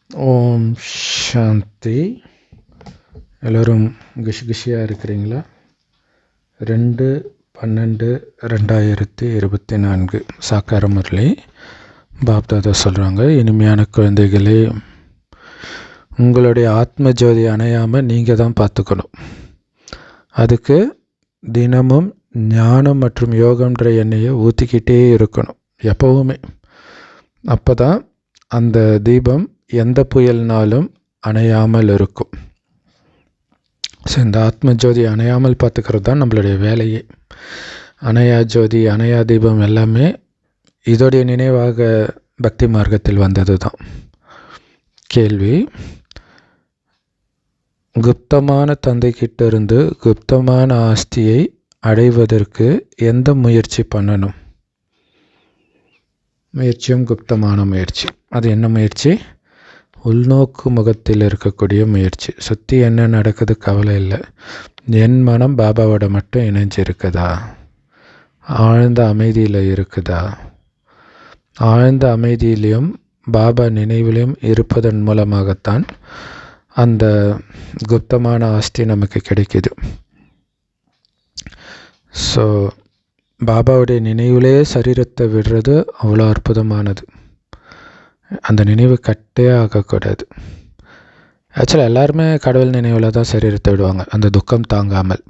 ஓம் சாந்தி. எல்லோரும் குஷியாக இருக்கிறீங்களா? 2/12/2024 சாக்கார முரளி பாப்தாதா சொல்கிறாங்க, இனிமையான குழந்தைகளே, உங்களுடைய ஆத்ம ஜோதி அணையாமல் நீங்கள் தான் பார்த்துக்கணும். அதுக்கு தினமும் ஞானம் மற்றும் யோகம்ன்ற எண்ணெயை ஊற்றிக்கிட்டே இருக்கணும் எப்போவுமே. அப்போ தான் அந்த தீபம் எந்த புயல்னாலும் அணையாமல் இருக்கும். ஸோ இந்த ஆத்ம ஜோதி அணையாமல் பார்த்துக்கிறது தான் நம்மளுடைய வேலையே. அணையா ஜோதி, அணையா தீபம் எல்லாமே இதோடைய நினைவாக பக்தி மார்க்கத்தில் வந்தது தான். கேள்வி: குப்தமான தந்தைக்கிட்ட இருந்து குப்தமான ஆஸ்தியை அடைவதற்கு எந்த முயற்சி பண்ணணும்? முயற்சியும் குப்தமான முயற்சி. அது என்ன முயற்சி? உள்நோக்கு முகத்தில் இருக்கக்கூடிய முயற்சி. சுற்றி என்ன நடக்குது கவலை இல்லை. என் மனம் பாபாவோட மட்டும் இணைஞ்சு இருக்குதா? ஆழ்ந்த அமைதியில் இருக்குதா? ஆழ்ந்த அமைதியிலையும் பாபா நினைவிலையும் இருப்பதன் மூலமாகத்தான் அந்த குப்தமான ஆஸ்தி நமக்கு கிடைக்கிது. ஸோ பாபாவுடைய நினைவிலே சரீரத்தை விடுறது அவ்வளோ அற்புதமானது. அந்த நினைவு கட்டே ஆகக்கூடாது. ஆக்சுவலாக எல்லாருமே கடவுள் நினைவில் தான் சரீரத்தை விடுவாங்க, அந்த துக்கம் தாங்காமல்.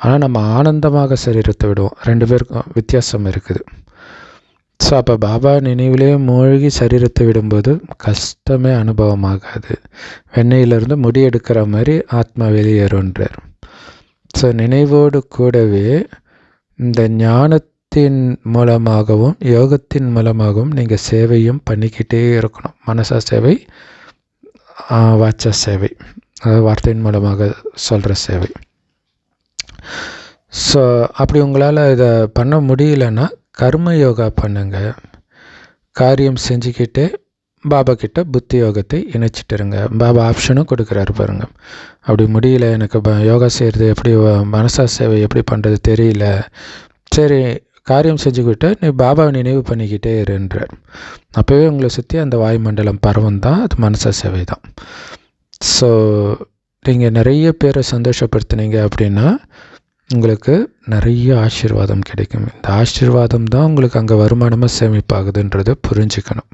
ஆனால் நம்ம ஆனந்தமாக சரீரத்தை விடுவோம். 2 பேருக்கும் வித்தியாசம் இருக்குது. ஸோ அப்போ பாபா நினைவிலே மூழ்கி சரீரத்தை விடும்போது கஷ்டமே அனுபவமாகாது. வெண்ணெயிலிருந்து முடி எடுக்கிற மாதிரி ஆத்மா வெளியேறுன்றார். ஸோ நினைவோடு கூடவே இந்த ஞானத்தின் மூலமாகவும் யோகத்தின் மூலமாகவும் நீங்கள் சேவையும் பண்ணிக்கிட்டே இருக்கணும். மனசா சேவை, வாச்சா சேவை, அதாவது வார்த்தையின் மூலமாக சொல்கிற சேவை. ஸோ அப்படி உங்களால் இதை பண்ண முடியலன்னா கர்ம யோகா பண்ணுங்கள். காரியம் செஞ்சுக்கிட்டே பாபா கிட்ட புத்தி யோகத்தை இணைச்சிட்டுருங்க. பாபா ஆப்ஷனும் கொடுக்குறாரு பாருங்க. அப்படி முடியல, எனக்கு யோகா செய்கிறது எப்படி, மனசா சேவை எப்படி பண்ணுறது தெரியல, சரி காரியம் செஞ்சுக்கிட்டு நீ பாபாவை நினைவு பண்ணிக்கிட்டே இருன்றார். அப்போவே உங்களை சுற்றி அந்த வாயுமண்டலம் பரவும் தான், அது மனசா சேவை தான். ஸோ நீங்கள் நிறைய பேரை சந்தோஷப்படுத்துனீங்க அப்படின்னா உங்களுக்கு நிறைய ஆசீர்வாதம் கிடைக்கும். இந்த ஆசீர்வாதம் தான் உங்களுக்கு அங்கே வருமானமாக சேமிப்பாகுதுன்றது புரிஞ்சுக்கணும்.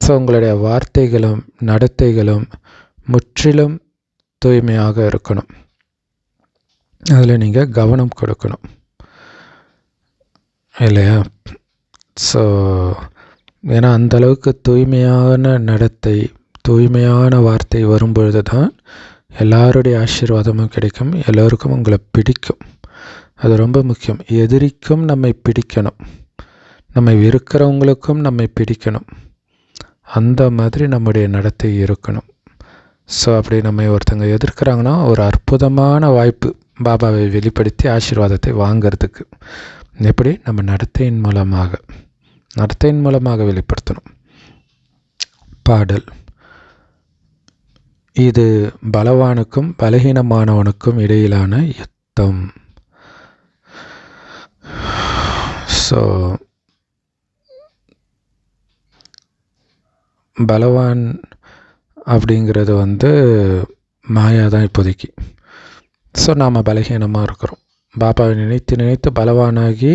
ஸோ உங்களுடைய வார்த்தைகளும் நடத்தைகளும் முற்றிலும் தூய்மையாக இருக்கணும். அதில் நீங்கள் கவனம் கொடுக்கணும் இல்லையா? ஸோ ஏன்னா அந்தளவுக்கு தூய்மையான நடத்தை, தூய்மையான வார்த்தை வரும்பொழுது தான் எல்லாருடைய ஆசீர்வாதமும் கிடைக்கும். எல்லோருக்கும் உங்களை பிடிக்கும். அது ரொம்ப முக்கியம். எதிரிக்கும் நம்மை பிடிக்கணும், நம்மை இருக்கிறவங்களுக்கும் நம்மை பிடிக்கணும். அந்த மாதிரி நம்முடைய நடத்தை இருக்கணும். ஸோ அப்படி நம்ம ஒருத்தங்க எதிர்க்கிறாங்கன்னா ஒரு அற்புதமான வாய்ப்பு பாபாவை வெளிப்படுத்தி ஆசீர்வாதத்தை வாங்கிறதுக்கு. எப்படி? நம்ம நடத்தையின் மூலமாக வெளிப்படுத்தணும். பாடல்: இது பலவானுக்கும் பலகீனமானவனுக்கும் இடையிலான யுத்தம். ஸோ பலவான் அப்படிங்கிறது மாயா தான் இப்போதைக்கு. ஸோ நாம் பலகீனமாக இருக்கிறோம். பாபாவை நினைத்து பலவானாகி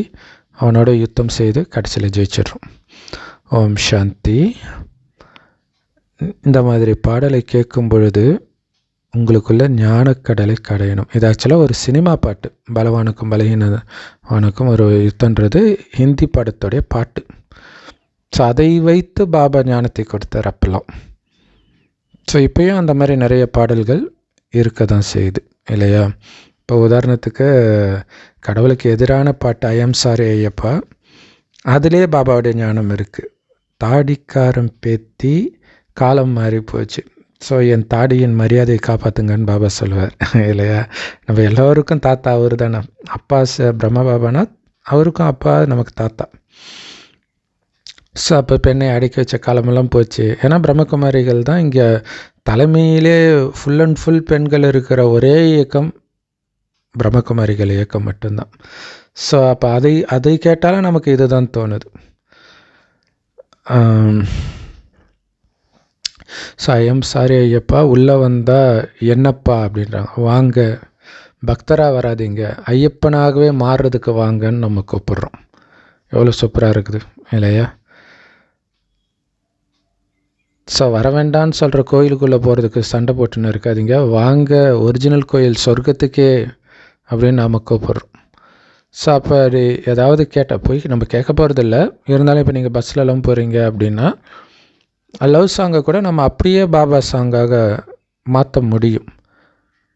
அவனோட யுத்தம் செய்து கடைசியில் ஜெயிச்சிடுறோம். ஓம் சாந்தி. இந்த மாதிரி பாடலை கேட்கும் பொழுது உங்களுக்குள்ள ஞானக்கடலை கடையணும். இது ஆக்சுவலாக ஒரு சினிமா பாட்டு. பலவானுக்கும் பலகீனவானுக்கும் ஒரு யுத்தன்றது ஹிந்தி படத்துடைய பாட்டு. ஸோ அதை வைத்து பாபா ஞானத்தை கொடுத்தார் அப்பெல்லாம். ஸோ இப்போயும் அந்த மாதிரி நிறைய பாடல்கள் இருக்க தான் செய்யுது இல்லையா? இப்போ உதாரணத்துக்கு கடவுளுக்கு எதிரான பாட்டு ஐஎம் சாரி ஐயப்பா, அதிலே பாபாவுடைய ஞானம் இருக்குது. தாடிக்காரம் பேத்தி காலம் மாறி போச்சு, ஸோ என் தாடியின் மரியாதையை காப்பாற்றுங்கன்னு பாபா சொல்லுவார் இல்லையா? நம்ம எல்லோருக்கும் தாத்தா அவர் தானே. அப்பா பிரம்ம பாபானா அவருக்கும் அப்பா நமக்கு தாத்தா. ஸோ அப்போ பெண்ணை அடக்கி வச்ச காலமெல்லாம் போச்சு. ஏன்னா பிரம்மகுமாரிகள் தான் இங்கே தலைமையிலே ஃபுல் அண்ட் ஃபுல் பெண்கள் இருக்கிற ஒரே இயக்கம் பிரம்மகுமாரிகள் இயக்கம் மட்டும்தான். ஸோ அப்போ அதை கேட்டாலும் நமக்கு இதுதான் தோணுது. ஸோ ஐஎம் சாரி ஐயப்பா, உள்ளே வந்தால் என்னப்பா அப்படின்றாங்க. வாங்க, பக்தராக வராதிங்க, ஐயப்பனாகவே மாறுறதுக்கு வாங்கன்னு நம்ம கூப்பிட்றோம். எவ்வளோ சூப்பராக இருக்குது இல்லையா? ஸோ வர வேண்டான்னு சொல்கிற கோயிலுக்குள்ளே போகிறதுக்கு சண்டை போட்டுன்னு இருக்காதிங்க, வாங்க ஒரிஜினல் கோயில் சொர்க்கத்துக்கே அப்படின்னு நாம் கூப்பிட்றோம். ஸோ அப்போ அது ஏதாவது கேட்டால் போய் நம்ம கேட்க போகிறதில்ல. இருந்தாலும் இப்போ நீங்கள் பஸ்லலாம் போகிறீங்க அப்படின்னா லவ் சாங்கை கூட நம்ம அப்படியே பாபா சாங்காக மாற்ற முடியும்.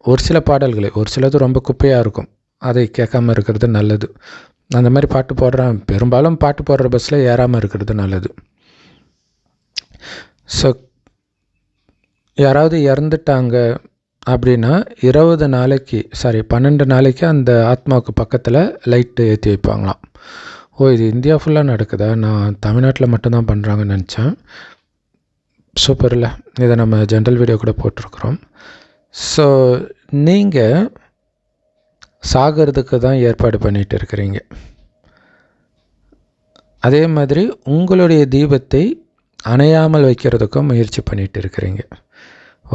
ஒரு சில பாடல்களை, ஒரு சிலது ரொம்ப குப்பையாக இருக்கும், அதை கேட்காமல் இருக்கிறது நல்லது. அந்த மாதிரி பாட்டு போடுறேன், பெரும்பாலும் பாட்டு போடுற பஸ்ஸில் ஏறாமல் இருக்கிறது நல்லது. ஸோ யாராவது இறந்துட்டாங்க அப்படின்னா 12 நாளைக்கு அந்த ஆத்மாவுக்கு பக்கத்தில் லைட்டு ஏற்றி வைப்பாங்களாம். இது இந்தியா ஃபுல்லாக நடக்குதா? நான் தமிழ்நாட்டில் மட்டும்தான் பண்ணுறாங்கன்னு நினச்சேன். சூப்பர் இல்லை? இதை நம்ம ஜென்ரல் வீடியோ கூட போட்டிருக்கிறோம். ஸோ நீங்கள் சாகிறதுக்கு தான் ஏற்பாடு பண்ணிகிட்டு இருக்கிறீங்க. அதே மாதிரி உங்களுடைய தீபத்தை அணையாமல் வைக்கிறதுக்கும் முயற்சி பண்ணிகிட்டு இருக்கிறீங்க.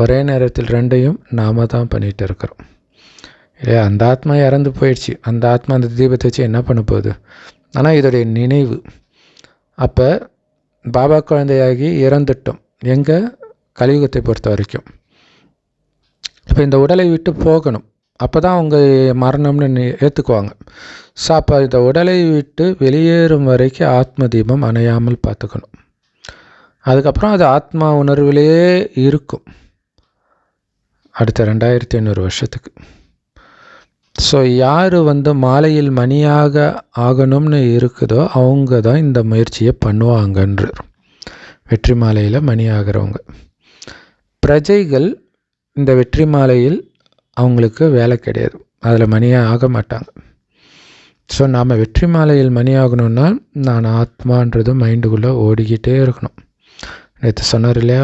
ஒரே நேரத்தில் ரெண்டையும் நாம் தான் பண்ணிகிட்டு இருக்கிறோம் இல்லையா? அந்த ஆத்மா இறந்து போயிடுச்சு, அந்த ஆத்மா அந்த தீபத்தை வச்சு என்ன பண்ண போகுது? ஆனால் இதோடைய நினைவு. அப்போ பாபா குழந்தையாகி இறந்துட்டோம் எங்கே? கலியுகத்தை பொறுத்த வரைக்கும். இப்போ இந்த உடலை விட்டு போகணும், அப்போ தான் அவங்க மரணம்னு ஏற்றுக்குவாங்க. ஸோ அப்போ இந்த உடலை விட்டு வெளியேறும் வரைக்கும் ஆத்ம தீபம் அணையாமல் பார்த்துக்கணும். அதுக்கப்புறம் அது ஆத்மா உணர்விலேயே இருக்கும் அடுத்த 2500 வருஷத்துக்கு. ஸோ யார் மாலையில் மணியாக ஆகணும்னு இருக்குதோ அவங்க தான் இந்த முயற்சியை பண்ணுவாங்கன்ற. வெற்றி மாலையில் மணி ஆகிறவங்க பிரஜைகள் இந்த வெற்றி மாலையில் அவங்களுக்கு வேலை கிடையாது, அதில் மணியாக ஆக மாட்டாங்க. ஸோ நாம் வெற்றி மாலையில் மணி ஆகணும்னா நான் ஆத்மான்றது மைண்டுக்குள்ளே ஓடிக்கிட்டே இருக்கணும். நேற்று சொன்னார் இல்லையா,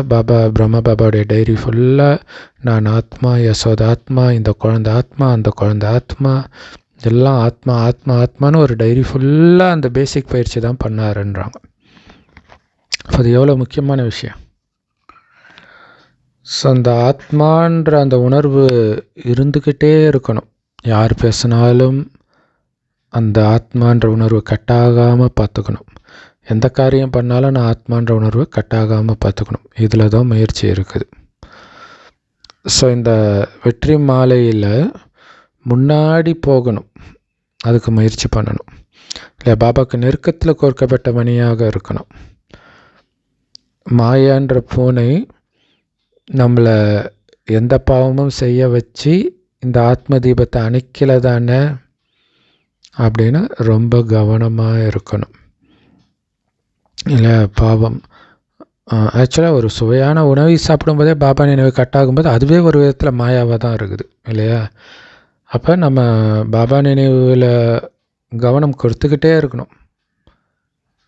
பிரம்மா பாபாவுடைய டைரி ஃபுல்லாக நான் ஆத்மா, யசோத ஆத்மா, இந்த குழந்தை ஆத்மா, அந்த குழந்தை ஆத்மா, எல்லாம் ஆத்மா ஆத்மா ஆத்மான்னு ஒரு டைரி ஃபுல்லாக அந்த பேசிக் பயிற்சி தான் பண்ணாருன்றாங்க. அது எவ்வளோ முக்கியமான விஷயம். ஸோ அந்த ஆத்மான்ற அந்த உணர்வு இருந்துக்கிட்டே இருக்கணும். யார் பேசினாலும் அந்த ஆத்மான்ற உணர்வு கட்டாகாமல் பார்த்துக்கணும். எந்த காரியம் பண்ணாலும் நான் ஆத்மான்ற உணர்வு கட்டாகாமல் பார்த்துக்கணும். இதில் தான் முயற்சி இருக்குது. ஸோ இந்த வெற்றி மாலையில் முன்னாடி போகணும், அதுக்கு முயற்சி பண்ணணும் இல்லையா? பாபாவுக்கு நெருக்கத்தில் கோர்க்கப்பட்ட மணியாக இருக்கணும். மாயான்ற பூனை நம்மளை எந்த பாவமும் செய்ய வச்சு இந்த ஆத்ம தீபத்தை அணைக்கல தானே அப்படின்னு ரொம்ப கவனமாக இருக்கணும் இல்லை? பாவம் ஆக்சுவலாக ஒரு சுவையான உணவை சாப்பிடும்போதே பாபா நினைவு கட்டாகும்போது அதுவே ஒரு விதத்தில் மாயாவாக தான் இருக்குது இல்லையா? அப்போ நம்ம பாபா நினைவில் கவனம் கொடுத்துக்கிட்டே இருக்கணும்.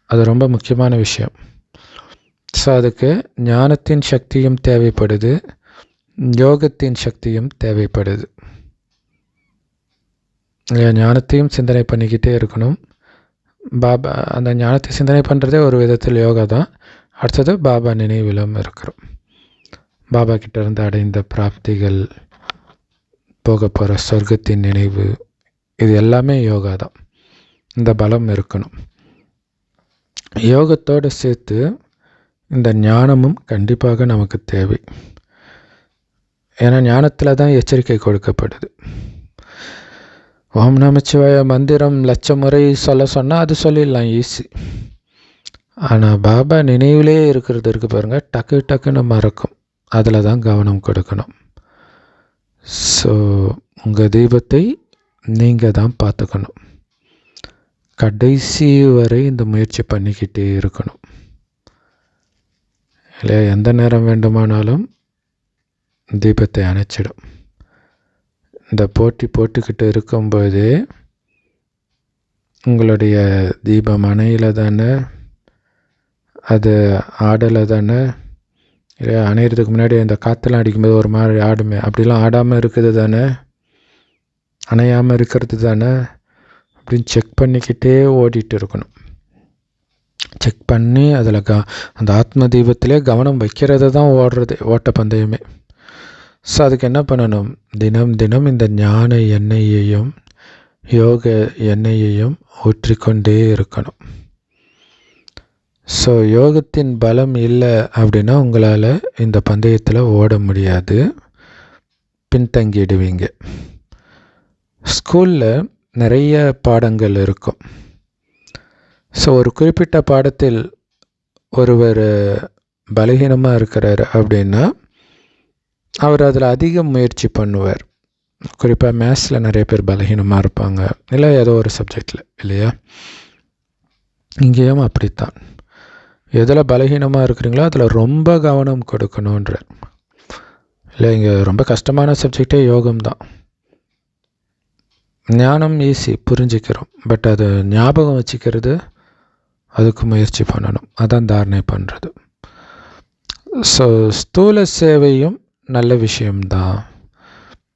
அது ரொம்ப முக்கியமான விஷயம். ஸோ அதுக்கு ஞானத்தின் சக்தியும் தேவைப்படுது, யோகத்தின் சக்தியும் தேவைப்படுது இல்லையா? ஞானத்தையும் சிந்தனை பண்ணிக்கிட்டே இருக்கணும். பாபா அந்த ஞானத்தை சிந்தனை பண்ணுறதே ஒரு விதத்தில் யோகா தான். அடுத்தது பாபா நினைவிலும் இருக்கிறோம். பாபா கிட்டேருந்து அடைந்த பிராப்திகள், போக போகிற சொர்க்கத்தின் நினைவு, இது எல்லாமே யோகா தான். இந்த பலம் இருக்கணும். யோகத்தோடு சேர்த்து இந்த ஞானமும் கண்டிப்பாக நமக்கு தேவை. ஏன்னா ஞானத்தில் தான் எச்சரிக்கை கொடுக்கப்படுது. ஓம் நமச்சிவாய மந்திரம் 1,00,000 முறை சொன்னால் அது சொல்லிடலாம், ஈஸி. ஆனால் பாபா நினைவிலே இருக்கிறது இருக்குது பாருங்கள், டக்குன்னு மறக்கும். அதில் தான் கவனம் கொடுக்கணும். ஸோ உங்கள் தீபத்தை நீங்கள் தான் பார்த்துக்கணும். கடைசி வரை இந்த முயற்சி பண்ணிக்கிட்டே இருக்கணும் இல்லையா? எந்த நேரம் வேண்டுமானாலும் தீபத்தை அணைச்சிடும். இந்த போட்டுக்கிட்டு இருக்கும்போதே உங்களுடைய தீபம் அணையில் தானே, அது ஆடலை தானே இல்லையா? அணையிறதுக்கு முன்னாடி அந்த காற்றெல்லாம் அடிக்கும்போது ஒரு மாதிரி ஆடுமே, அப்படிலாம் ஆடாமல் இருக்குது தானே, அணையாமல் இருக்கிறது தானே அப்படின்னு செக் பண்ணிக்கிட்டே ஓடிட்டு இருக்கணும். செக் பண்ணி அதில் அந்த ஆத்ம தீபத்திலே கவனம் வைக்கிறது தான் ஓட்டப்பந்தயமே. ஸோ அதுக்கு என்ன பண்ணணும்? தினம் தினம் இந்த ஞான எண்ணெயையும் யோக எண்ணெயையும் ஊற்றிக்கொண்டே இருக்கணும். ஸோ யோகத்தின் பலம் இல்லை அப்படின்னா உங்களால் இந்த பந்தயத்தில் ஓட முடியாது, பின்தங்கிடுவீங்க. ஸ்கூலில் நிறைய பாடங்கள் இருக்கும். ஸோ ஒரு குறிப்பிட்ட பாடத்தில் ஒருவர் பலகீனமாக இருக்கிறார் அப்படின்னா அவர் அதில் அதிக முயற்சி பண்ணுவார். குறிப்பாக மேத்ஸில் நிறைய பேர் பலகீனமாக இருப்பாங்க, இல்லை ஏதோ ஒரு சப்ஜெக்டில், இல்லையா? இங்கேயும் அப்படித்தான். எதில் பலகீனமாக இருக்கிறீங்களோ அதில் ரொம்ப கவனம் கொடுக்கணுன்றார். இல்லை, இங்கே ரொம்ப கஷ்டமான சப்ஜெக்டே யோகம்தான். ஞானம் ஈஸி, புரிஞ்சிக்கிறோம். பட் அது ஞாபகம் வச்சுக்கிறது, அதுக்கு முயற்சி பண்ணணும். அதான் தாரணை பண்ணுறது. ஸோ ஸ்தூல சேவையும் நல்ல விஷயம்தான்.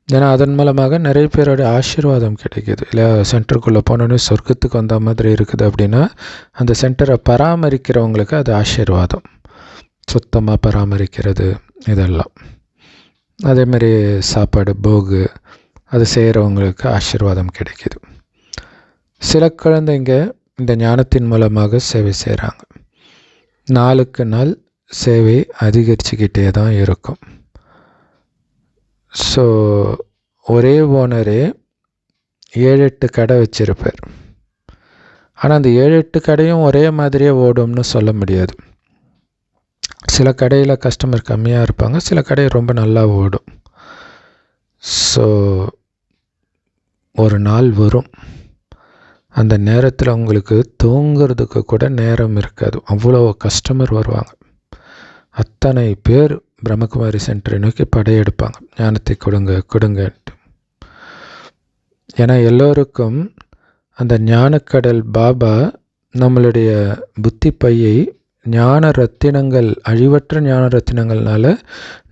ஏன்னா அதன் மூலமாக நிறைய பேரோட ஆசீர்வாதம் கிடைக்கிது. இல்லை, சென்டருக்குள்ளே போனோன்னே சொர்க்கத்துக்கு வந்த மாதிரி இருக்குது அப்படின்னா அந்த சென்டரை பராமரிக்கிறவங்களுக்கு அது ஆசீர்வாதம். சுத்தமாக பராமரிக்கிறது இதெல்லாம். அதேமாதிரி சாப்பாடு, போகு, அது செய்கிறவங்களுக்கு ஆசீர்வாதம் கிடைக்கிது. சில குழந்தைங்க இந்த ஞானத்தின் மூலமாக சேவை செய்கிறாங்க. நாளுக்கு நாள் சேவை அதிகரிச்சுக்கிட்டே தான் இருக்கும். ஸோ ஒரே ஓனரே 7-8 கடை வச்சுருப்பார். ஆனால் அந்த 7-8 கடையும் ஒரே மாதிரியே ஓடும்னு சொல்ல முடியாது. சில கடையில் கஸ்டமர் கம்மியாக இருப்பாங்க, சில கடை ரொம்ப நல்லா ஓடும். ஸோ ஒரு நாள் வரும், அந்த நேரத்தில் உங்களுக்கு தூங்குறதுக்கு கூட நேரம் இருக்காது, அவ்வளோ கஸ்டமர் வருவாங்க. அத்தனை பேர் பிரம்மகுமாரி சென்டரை நோக்கி படையெடுப்பாங்க, ஞானத்தை கொடுங்க கொடுங்கன்ட்டு. ஏன்னா எல்லோருக்கும் அந்த ஞானக்கடல் பாபா நம்மளுடைய புத்தி பையை ஞான ரத்தினங்கள், அழிவற்ற ஞான ரத்தினங்கள்னால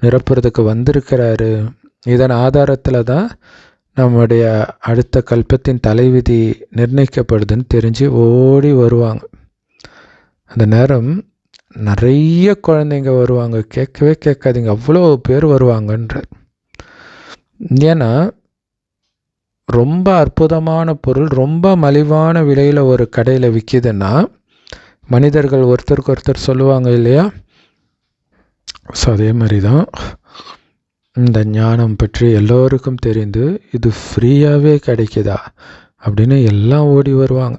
நிரப்புறதுக்கு வந்திருக்கிறாரு. இதன் ஆதாரத்தில் தான் நம்முடைய அடுத்த கல்பத்தின் தலைவிதி நிர்ணயிக்கப்படுதுன்னு தெரிஞ்சு ஓடி வருவாங்க. அந்த நேரம் நிறைய குழந்தைங்க வருவாங்க, கேட்கவே கேட்காதீங்க, அவ்வளோ பேர் வருவாங்கன்றார். ஏன்னா ரொம்ப அற்புதமான பொருள் ரொம்ப மலிவான விலையில் ஒரு கடையில் விற்கிதுன்னா மனிதர்கள் ஒருத்தருக்கு ஒருத்தர் சொல்லுவாங்க, இல்லையா? ஸோ அதே மாதிரி தான் இந்த ஞானம் பற்றி எல்லோருக்கும் தெரிந்து இது ஃப்ரீயாகவே கிடைக்குதா அப்படின்னு எல்லாம் ஓடி வருவாங்க.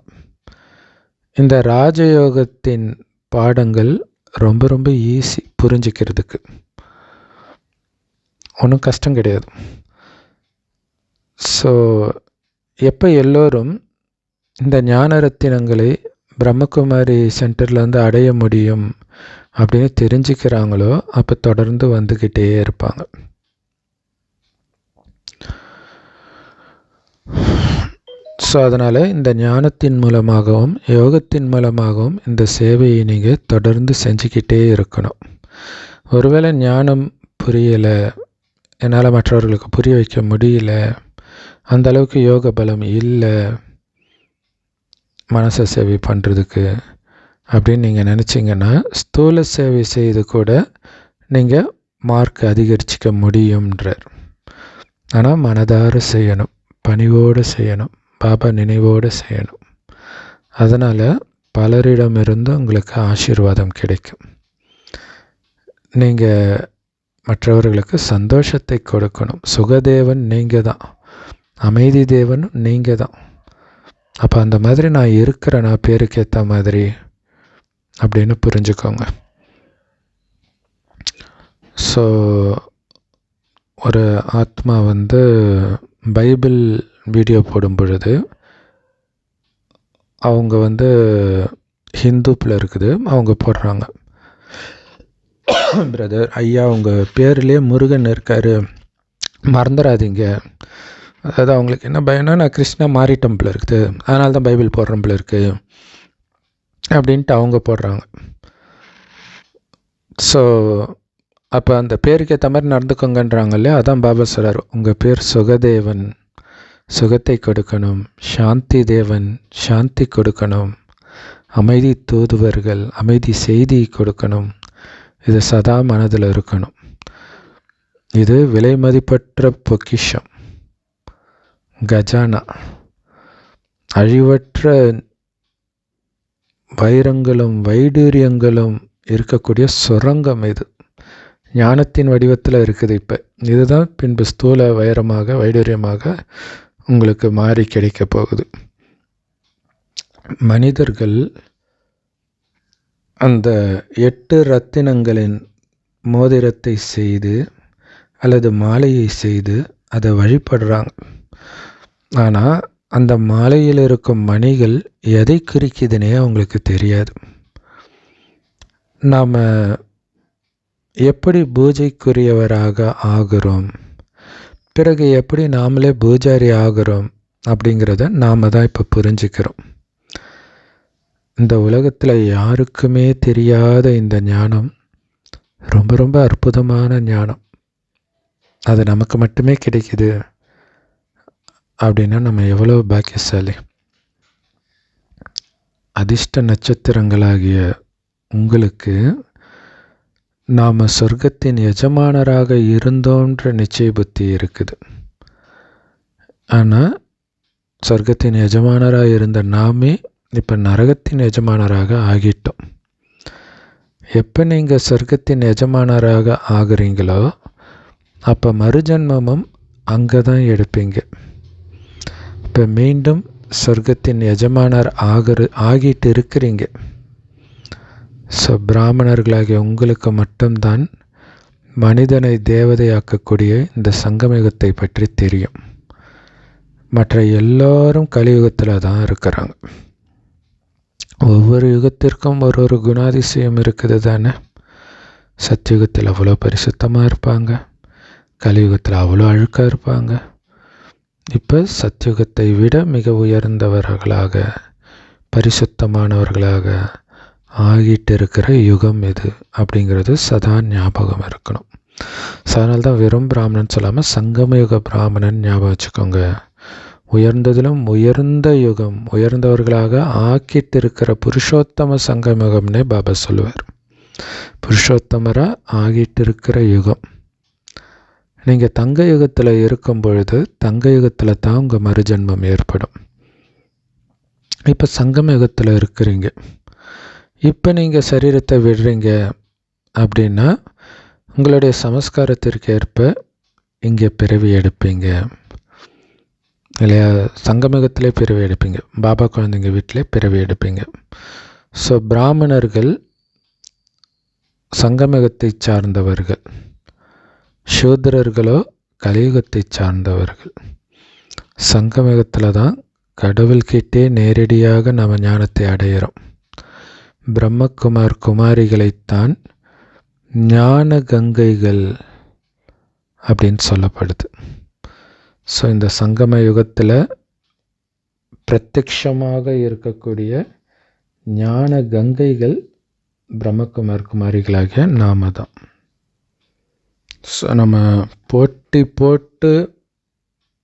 இந்த ராஜயோகத்தின் பாடங்கள் ரொம்ப ரொம்ப ஈஸி புரிஞ்சிக்கிறதுக்கு, ஒன்றும் கஷ்டம் கிடையாது. ஸோ எப்போ எல்லோரும் இந்த ஞான ரத்தினங்களை பிரம்மகுமாரி சென்டர்லேருந்து அடைய முடியும் அப்படின்னு தெரிஞ்சுக்கிறாங்களோ அப்போ தொடர்ந்து வந்துக்கிட்டே இருப்பாங்க. ஸோ அதனால் இந்த ஞானத்தின் மூலமாகவும் யோகத்தின் மூலமாகவும் இந்த சேவையை நீங்கள் தொடர்ந்து செஞ்சுக்கிட்டே இருக்கணும். ஒருவேளை ஞானம் புரியலை, என்னால் மற்றவர்களுக்கு புரிய வைக்க முடியல, அந்த அளவுக்கு யோக பலம் இல்லை மனசை சேவை பண்ணுறதுக்கு அப்படின்னு நீங்கள் நினச்சிங்கன்னா ஸ்தூல சேவை செய்து கூட நீங்கள் மார்க் அதிகரிச்சிக்க முடியும்ன்றார். ஆனால் மனதார செய்யணும், பணிவோடு செய்யணும், பாபா நினைவோடு செய்யணும். அதனால் பலரிடமிருந்து உங்களுக்கு ஆசீர்வாதம் கிடைக்கும். நீங்கள் மற்றவர்களுக்கு சந்தோஷத்தை கொடுக்கணும். சுகதேவன் நீங்கள் தான், அமைதி தேவனும் நீங்கள் தான். அப்போ அந்த மாதிரி நான் இருக்கிறேன், நான் பேருக்கு ஏற்ற மாதிரி அப்படின்னு புரிஞ்சுக்கோங்க. ஸோ ஒரு ஆத்மா பைபிள் வீடியோ போடும் பொழுது அவங்க ஹிந்துப்பில் இருக்குது, அவங்க போடுறாங்க, பிரதர் ஐயா உங்கள் பேர்லேயே முருகன் இருக்கார், மறந்துடாதீங்க. அதாவது அவங்களுக்கு என்ன பயம்னா, நான் கிருஷ்ணா மாறிட்டம் போல இருக்குது, அதனால தான் பைபிள் போடுறோம் போல இருக்குது அப்படின்ட்டு அவங்க போடுறாங்க. ஸோ அப்போ அந்த பேருக்கு ஏற்ற மாதிரி நடந்துக்கோங்கன்றாங்க இல்லையா? அதான் பாபா சொல்கிறார், உங்கள் பேர் சுகதேவன், சுகத்தை கொடுக்கணும், சாந்தி தேவன், சாந்தி கொடுக்கணும் அமைதி தூதுவர்கள், அமைதி செய்தி கொடுக்கணும். இது சதா மனதில் இருக்கணும். இது விலை மதிப்பற்ற பொக்கிஷம், கஜானா, அழிவற்ற வைரங்களும் வைடூரியங்களும் இருக்கக்கூடிய சுரங்கம். இது ஞானத்தின் வடிவத்தில் இருக்குது. இப்போ இதுதான் பின்பு ஸ்தூல வைரமாக வைடூரியமாக உங்களுக்கு மாறி கிடைக்க போகுது. மனிதர்கள் அந்த 8 ரத்தினங்களின் மோதிரத்தை செய்து அல்லது மாலையை செய்து அதை வழிபடுறாங்க. ஆனால் அந்த மாலையில் இருக்கும் மணிகள் எதை குறிக்குதுன்னே அவங்களுக்கு தெரியாது. நாம் எப்படி பூஜைக்குரியவராக ஆகிறோம், பிறகு எப்படி நாமளே பூஜாரி ஆகிறோம் அப்படிங்கிறத நாம் தான் இப்போ புரிஞ்சுக்கிறோம். இந்த உலகத்தில் யாருக்குமே தெரியாத இந்த ஞானம் ரொம்ப ரொம்ப அற்புதமான ஞானம். அது நமக்கு மட்டுமே கிடைக்குது அப்படின்னா நம்ம எவ்வளோ பாக்கியசாலி. அதிர்ஷ்ட நட்சத்திரங்களாகிய உங்களுக்கு நாம் சொர்க்கத்தின் எஜமானராக இருந்தோன்ற நிச்சய புத்தி இருக்குது. ஆனால் சொர்க்கத்தின் எஜமானராக இருந்த நாமே இப்போ நரகத்தின் எஜமானராக ஆகிட்டோம். எப்போ நீங்கள் சொர்க்கத்தின் எஜமானராக ஆகுறீங்களோ அப்போ மறுஜன்மமும் அங்கே தான் எடுப்பீங்க. இப்போ மீண்டும் சொர்க்கத்தின் எஜமானர் ஆகிட்டு இருக்கிறீங்க. ஸோ பிராமணர்களாகிய உங்களுக்கு மட்டும்தான் மனிதனை தேவதையாக்கக்கூடிய இந்த சங்கமயுகத்தை பற்றி தெரியும். மற்ற எல்லோரும் கலியுகத்தில் தான் இருக்கிறாங்க. ஒவ்வொரு யுகத்திற்கும் ஒரு குணாதிசயம் இருக்குது தானே. சத்தியுகத்தில் அவ்வளோ பரிசுத்தமாக இருப்பாங்க, கலியுகத்தில் அவ்வளோ அழுக்காக இருப்பாங்க. இப்போ சத்தியுகத்தை விட மிக உயர்ந்தவர்களாக பரிசுத்தமானவர்களாக ஆகிட்டு இருக்கிற யுகம் இது அப்படிங்கிறது சதா ஞாபகம் இருக்கணும். அதனால தான் வெறும் பிராமணன் சொல்லாமல் சங்கமயுக பிராமணன் ஞாபகம் வச்சுக்கோங்க. உயர்ந்ததிலும் உயர்ந்த யுகம், உயர்ந்தவர்களாக ஆக்கிட்டு இருக்கிற புருஷோத்தம சங்கமயுகம்னே பாபா சொல்லுவார். புருஷோத்தமராக ஆகிட்டு இருக்கிற யுகம். நீங்கள் தங்க யுகத்தில் இருக்கும் பொழுது தங்க யுகத்தில் தான் உங்கள் மறுஜன்மம் ஏற்படும். இப்போ சங்கம யுகத்தில் இருக்கிறீங்க. இப்போ நீங்கள் சரீரத்தை விடுறீங்க அப்படின்னா உங்களுடைய சமஸ்காரத்திற்கு ஏற்ப இங்கே பிறவி எடுப்பீங்க இல்லையா? சங்கமயுகத்திலே பிறவி எடுப்பீங்க. பாபா குழந்தைங்க வீட்டிலே பிறவி எடுப்பீங்க. ஸோ பிராமணர்கள் சங்கமயுகத்தை சார்ந்தவர்கள், சூத்திரர்களோ கலியுகத்தை சார்ந்தவர்கள். சங்கமயுகத்தில் தான் கடவுள்கிட்டே நேரடியாக நம்ம ஞானத்தை அடையிறோம். பிரம்மகுமார் குமாரிகளைத்தான் ஞான கங்கைகள் அப்படின்னு சொல்லப்படுது. ஸோ இந்த சங்கம யுகத்தில் பிரத்யக்ஷமாக இருக்கக்கூடிய ஞான கங்கைகள் பிரம்மகுமார் குமாரிகளாகிய நாம தான். ஸோ நம்ம போட்டி போட்டு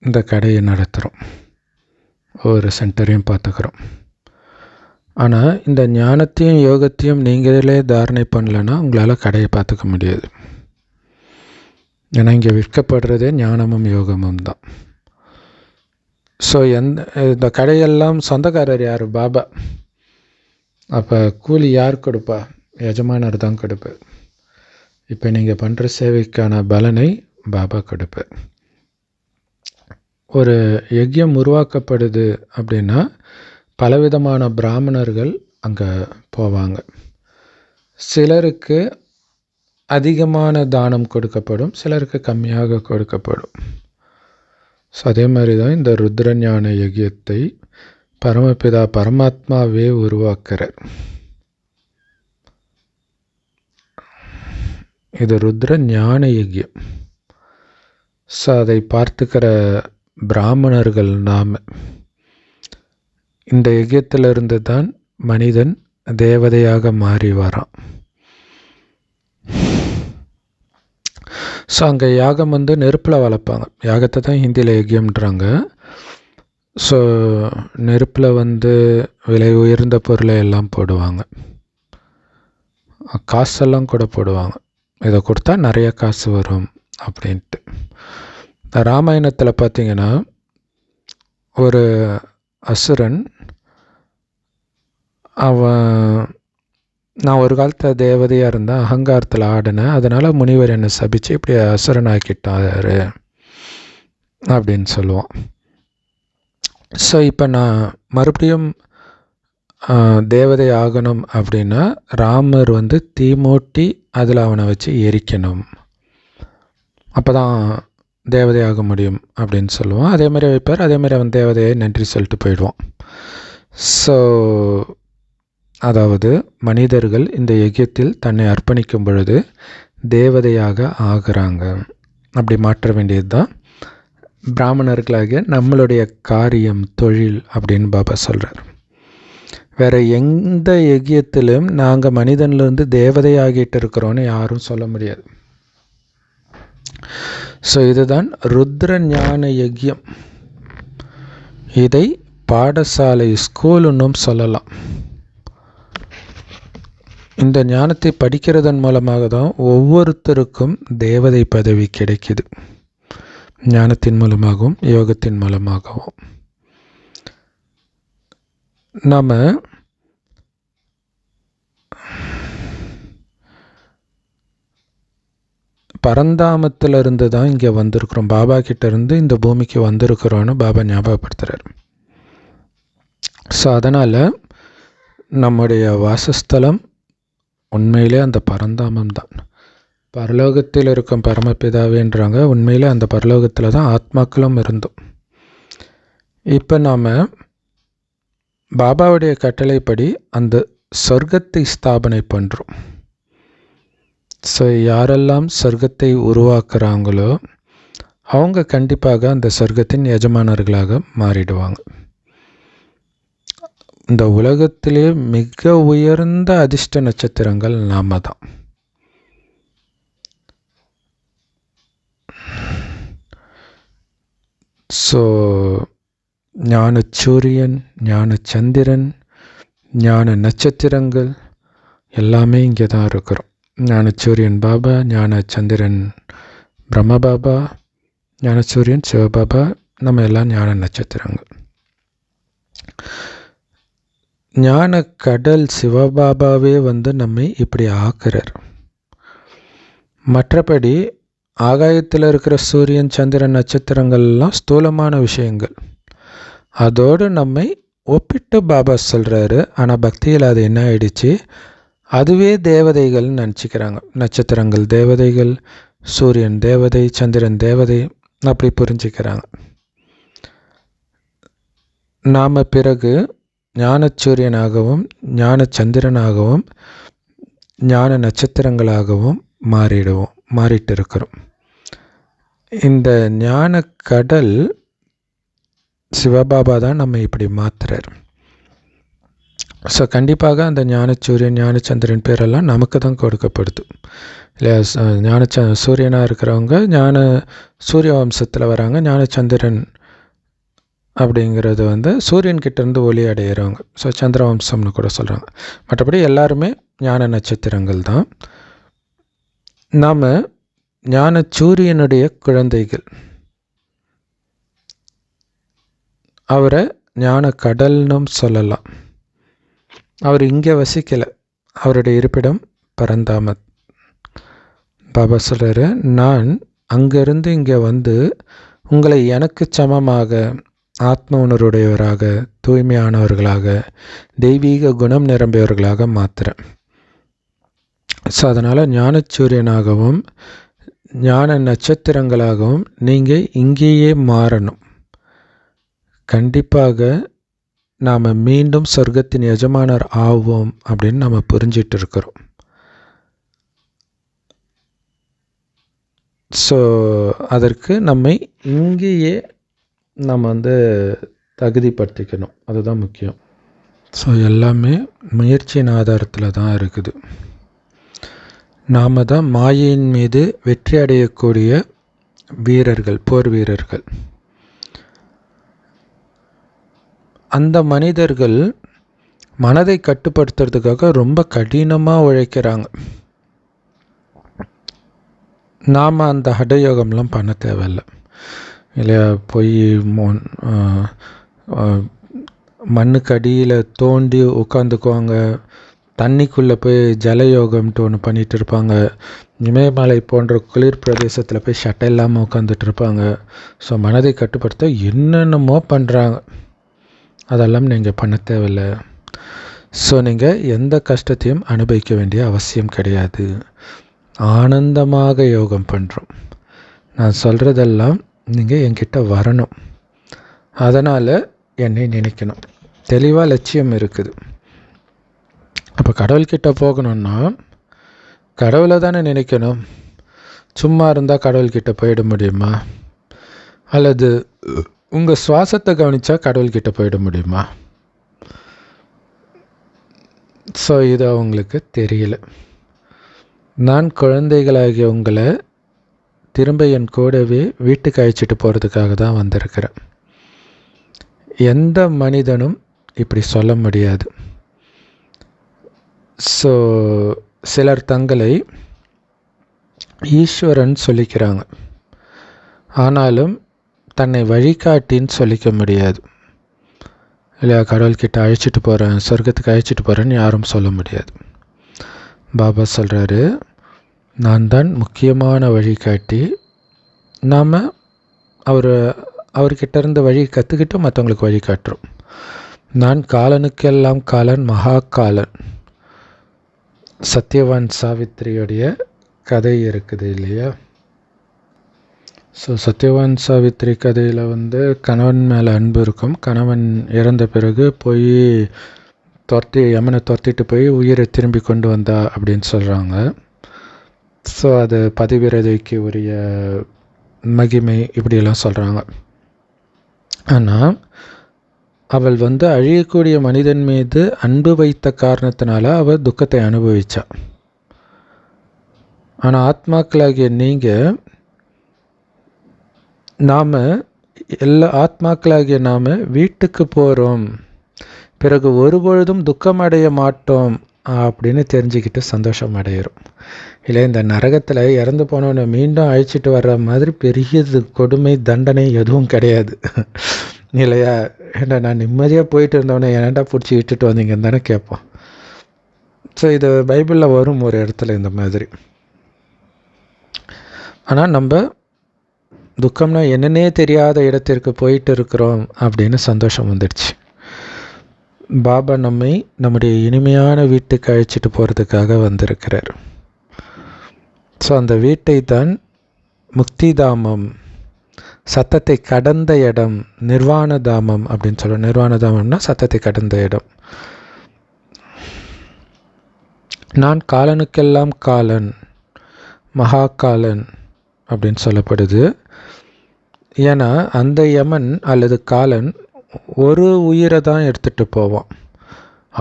இந்த கடையை நடத்துகிறோம், ஒவ்வொரு சென்டரையும் பார்த்துக்கிறோம். ஆனால் இந்த ஞானத்தையும் யோகத்தையும் நீங்களே தாரணை பண்ணலைன்னா உங்களால் கடையை பார்த்துக்க முடியாது. ஏன்னா இங்கே விற்கப்படுறதே ஞானமும் யோகமும் தான். ஸோ இந்த கடையெல்லாம் சொந்தக்காரர் யார்? பாபா. அப்போ கூலி யார் கொடுப்பா? எஜமானர் தான் கொடுப்பார். இப்போ நீங்கள் பண்ணுற சேவைக்கான பலனை பாபா கொடுப்பார். ஒரு யஜ்யம் உருவாக்கப்படுது அப்படின்னா பலவிதமான பிராமணர்கள் அங்கே போவாங்க. சிலருக்கு அதிகமான தானம் கொடுக்கப்படும், சிலருக்கு கம்மியாக கொடுக்கப்படும். ஸோ அதே மாதிரி தான் இந்த ருத்ரஞான யஜ்யத்தை பரமபிதா பரமாத்மாவே உருவாக்குறார். இது ருத்ர ஞான யஜ்யம். ஸோ அதை பார்த்துக்கிற பிராமணர்கள் நாம். இந்த யஜ்யத்திலிருந்து தான் மனிதன் தேவதையாக மாறி வரான். ஸோ அங்கே யாகம் நெருப்பில் வளர்ப்பாங்க. யாகத்தை தான் ஹிந்தியில் யஜ்யம்ன்றாங்க. ஸோ நெருப்பில் விலை உயர்ந்த பொருளை எல்லாம் போடுவாங்க, காசெல்லாம் கூட போடுவாங்க. இதை கொடுத்தா நிறைய காசு வரும் அப்படின்ட்டு. ராமாயணத்தில் பார்த்திங்கன்னா ஒரு அசுரன், நான் ஒரு காலத்தில் தேவதையாக இருந்தேன், அகங்காரத்தில் ஆடினேன், அதனால் முனிவர் என்னை சபிச்சு இப்படி அசுரன் ஆக்கிட்டாரு அப்படின்னு சொல்லுவான். ஸோ இப்போ நான் மறுபடியும் தேவதை ஆகணும் அப்படின்னா ராமர் தீமூட்டி அதில் அவனை வச்சு எரிக்கணும், அப்போ தான் தேவதை ஆக முடியும் அப்படின்னு சொல்லுவான். அதே மாதிரி வைப்பார், அதே மாதிரி அவன் தேவதையை நன்றி சொல்லிட்டு போயிடுவான். ஸோ அதாவது மனிதர்கள் இந்த யஜ்யத்தில் தன்னை அர்ப்பணிக்கும் பொழுது தேவதையாக ஆகிறாங்க. அப்படி மாற்ற வேண்டியது தான் பிராமணர்களாக நம்மளுடைய காரியம், தொழில் அப்படின்னு பாபா சொல்கிறார். வேறு எந்த யஜ்யத்திலும் நாங்கள் மனிதன்லேருந்து தேவதையாகிட்டு இருக்கிறோன்னு யாரும் சொல்ல முடியாது. ஸோ இதுதான் ருத்ர ஞான யஜ்யம். இதை பாடசாலை, ஸ்கூலுன்னும் சொல்லலாம். இந்த ஞானத்தை படிக்கிறதன் மூலமாக தான் ஒவ்வொருத்தருக்கும் தேவதை பதவி கிடைக்குது, ஞானத்தின் மூலமாகவும் யோகத்தின் மூலமாகவும். நாம் பரந்தாமத்திலிருந்து தான் இங்கே வந்திருக்கிறோம், பாபா கிட்டேருந்து இந்த பூமிக்கு வந்திருக்கிறோன்னு பாபா ஞாபகப்படுத்துகிறார். ஸோ அதனால் நம்முடைய வாசஸ்தலம் உண்மையிலே அந்த பரந்தாமம் தான். பரலோகத்தில் இருக்கும் பரமபிதாவேன்றாங்க, உண்மையிலே அந்த பரலோகத்தில் தான் ஆத்மாக்களும் இருந்தோம். இப்போ நாம் பாபாவுடைய கட்டளைப்படி அந்த சொர்க்கத்தை ஸ்தாபனை பண்ணுறோம். ஸோ யாரெல்லாம் சொர்க்கத்தை உருவாக்குறாங்களோ அவங்க கண்டிப்பாக அந்த சொர்க்கத்தின் எஜமானர்களாக மாறிடுவாங்க. இந்த உலகத்திலே மிக உயர்ந்த அதிர்ஷ்ட நட்சத்திரங்கள் நாம தான். ஸோ ஞான சூரியன், ஞான சந்திரன், ஞான நட்சத்திரங்கள் எல்லாமே இங்கே தான் இருக்கிறோம். ஞான சூரியன் பாபா, ஞான சந்திரன் பிரம்ம பாபா, ஞான சூரியன் சிவபாபா, நம்ம எல்லாம் ஞான நட்சத்திரங்கள். ஞான கடல் சிவபாபாவே நம்மை இப்படி ஆக்குறார். மற்றபடி ஆகாயத்தில் இருக்கிற சூரியன், சந்திரன், நட்சத்திரங்கள்லாம் ஸ்தூலமான விஷயங்கள். அதோடு நம்மை ஒப்பிட்டு பாபா சொல்கிறாரு. ஆனால் பக்தியில் அது என்ன ஆயிடுச்சு, அதுவே தேவதைகள்னு நினச்சிக்கிறாங்க. நட்சத்திரங்கள் தேவதைகள், சூரியன் தேவதை, சந்திரன் தேவதை, அப்படி புரிஞ்சுக்கிறாங்க. நாம் பிறகு ஞான சூரியனாகவும் ஞான சந்திரனாகவும் ஞான நட்சத்திரங்களாகவும் மாறிட்டு இருக்கிறோம். இந்த ஞான கடல் சிவபாபா தான் நம்ம இப்படி மாத்துறார். ஸோ கண்டிப்பாக அந்த ஞானச்சூரியன், ஞானச்சந்திரன் பேரெல்லாம் நமக்கு தான் கொடுக்கப்படுது இல்லையா. சூரியனாக இருக்கிறவங்க ஞான சூரிய வம்சத்தில் வராங்க. ஞானச்சந்திரன் அப்படிங்கிறது சூரியன்கிட்டேருந்து ஒளி அடைகிறவங்க. ஸோ சந்திர வம்சம்னு கூட சொல்கிறாங்க. மற்றபடி எல்லாருமே ஞான நட்சத்திரங்கள் தான். நாம் ஞான சூரியனுடைய குழந்தைகள். அவரை ஞான கடல்னும் சொல்லலாம். அவர் இங்கே வசிக்கலை, அவருடைய இருப்பிடம் பரந்தாமத். பாபா சொல்கிறாரு, நான் அங்கேருந்து இங்கே உங்களை எனக்கு சமமாக ஆத்ம உணர்வுடையவராக, தூய்மையானவர்களாக, தெய்வீக குணம் நிரம்பியவர்களாக மாற்றுறேன். ஸோ அதனால் ஞானச்சூரியனாகவும் ஞான நட்சத்திரங்களாகவும் நீங்கள் இங்கேயே மாறணும். கண்டிப்பாக நாம் மீண்டும் சொர்க்கத்தின் எஜமானர் ஆவோம் அப்படின்னு நம்ம புரிஞ்சிட்டு இருக்கிறோம். ஸோ அதற்கு நம்மை இங்கேயே நம்ம தகுதிப்படுத்திக்கணும், அதுதான் முக்கியம். ஸோ எல்லாமே முயற்சியின் ஆதாரத்தில் தான் இருக்குது. நாம் தான் மாயையின் மீது வெற்றி அடையக்கூடிய வீரர்கள், போர் வீரர்கள். அந்த மனிதர்கள் மனதை கட்டுப்படுத்துறதுக்காக ரொம்ப கடினமாக உழைக்கிறாங்க. நாம் அந்த ஹடயோகம்லாம் பண்ண தேவையில்லை இல்லையா? போய் மண்ணுக்கு அடியில் தோண்டி உட்காந்துக்குவாங்க, தண்ணிக்குள்ளே போய் ஜலயோகம்ட்டு ஒன்று பண்ணிகிட்டு இருப்பாங்க, இமயமலை போன்ற குளிர் பிரதேசத்தில் போய் சட்டை இல்லாமல் உட்காந்துட்டு இருப்பாங்க. ஸோ மனதை கட்டுப்படுத்த என்னென்னமோ பண்ணுறாங்க. அதெல்லாம் நீங்கள் பண்ண தேவையில்லை. ஸோ நீங்கள் எந்த கஷ்டத்தையும் அனுபவிக்க வேண்டிய அவசியம் கிடையாது. ஆனந்தமாக யோகம் பண்ணுறோம். நான் சொல்கிறதெல்லாம் நீங்கள் என்கிட்ட வரணும், அதனால் என்னை நினைக்கணும். தெளிவாக லட்சியம் இருக்குது. அப்போ கடவுள்கிட்ட போகணுன்னா கடவுளை தானே நினைக்கணும். சும்மா இருந்தால் கடவுள்கிட்ட போயிட முடியுமா? அல்லது உங்கள் சுவாசத்தை கவனித்தா கடவுள்கிட்ட போயிட முடியுமா? ஸோ இது அவங்களுக்கு தெரியல. நான் குழந்தைகளாகிய உங்களை திரும்ப என் கூடவே வீட்டுக்கு அழைச்சிட்டு போகிறதுக்காக தான் வந்திருக்கிறேன். எந்த மனிதனும் இப்படி சொல்ல முடியாது. ஸோ சிலர் தங்களை ஈஸ்வரன் சொல்லிக்கிறாங்க, ஆனாலும் தன்னை வழிகாட்டின்னு சொல்லிக்க முடியாது இல்லையா? கடவுள்கிட்ட அழைச்சிட்டு போகிறேன், சொர்க்கத்துக்கு அழைச்சிட்டு போகிறேன்னு யாரும் சொல்ல முடியாது. பாபா சொல்கிறாரு, நான் தான் முக்கியமான வழிகாட்டி. நாம் அவர்கிட்ட இருந்து வழி கற்றுக்கிட்டு மற்றவங்களுக்கு வழிகாட்டுறோம். நான் காலனுக்கெல்லாம் காலன், மகா காலன். சத்யவான் சாவித்திரியோடைய கதை இருக்குது இல்லையா? ஸோ சத்யவான் சாவித்திரி கதையில் கணவன் மேலே அன்பு இருக்கும். கணவன் இறந்த பிறகு போய் யமனை துரத்திட்டு போய் உயிரை திரும்பி கொண்டு வந்தா அப்படின்னு சொல்கிறாங்க. ஸோ அது பதிவிரதைக்கு உரிய மகிமை இப்படியெல்லாம் சொல்கிறாங்க. ஆனால் அவள் அழியக்கூடிய மனிதன் மீது அன்பு வைத்த காரணத்தினால அவள் துக்கத்தை அனுபவிச்சா. ஆனால் ஆத்மாக்களாகிய நீங்கள், எல்லா ஆத்மாக்களாகிய நாம் வீட்டுக்கு போகிறோம், பிறகு ஒருபொழுதும் துக்கம் அடைய மாட்டோம் அப்படின்னு தெரிஞ்சுக்கிட்டு சந்தோஷம் அடையிறோம் இல்லை? இந்த நரகத்தில் இறந்து போனவனை மீண்டும் அழைச்சிட்டு வர்ற மாதிரி பெரிய கொடுமை தண்டனை எதுவும் கிடையாது இல்லையா? ஏன்னா நான் நிம்மதியாக போயிட்டு இருந்தவனை ஏன்டா பிடிச்சி விட்டுட்டு வந்தீங்கன்னு தானே கேட்போம். ஸோ இது பைபிளில் வரும் ஒரு இடத்துல இந்த மாதிரி. ஆனால் நம்ம துக்கம்னா என்னன்னே தெரியாத இடத்திற்கு போயிட்டு இருக்கிறோம் அப்படின்னு சந்தோஷம் வந்துடுச்சு. பாபா நம்மை நம்முடைய இனிமையான வீட்டுக்கு அழைச்சிட்டு போகிறதுக்காக வந்திருக்கிறார். ஸோ அந்த வீட்டை தான் முக்தி தாமம், சத்தத்தை கடந்த இடம், நிர்வாண தாமம் அப்படின்னு சொல்லுவோம். நிர்வாண தாமம்னா சத்தத்தை கடந்த இடம். நான் காலனுக்கெல்லாம் காலன், மகா காலன் அப்படின்னு சொல்லப்படுது. ஏன்னா அந்த யமன் அல்லது காலன் ஒரு உயிரை தான் எடுத்துகிட்டு போவான்.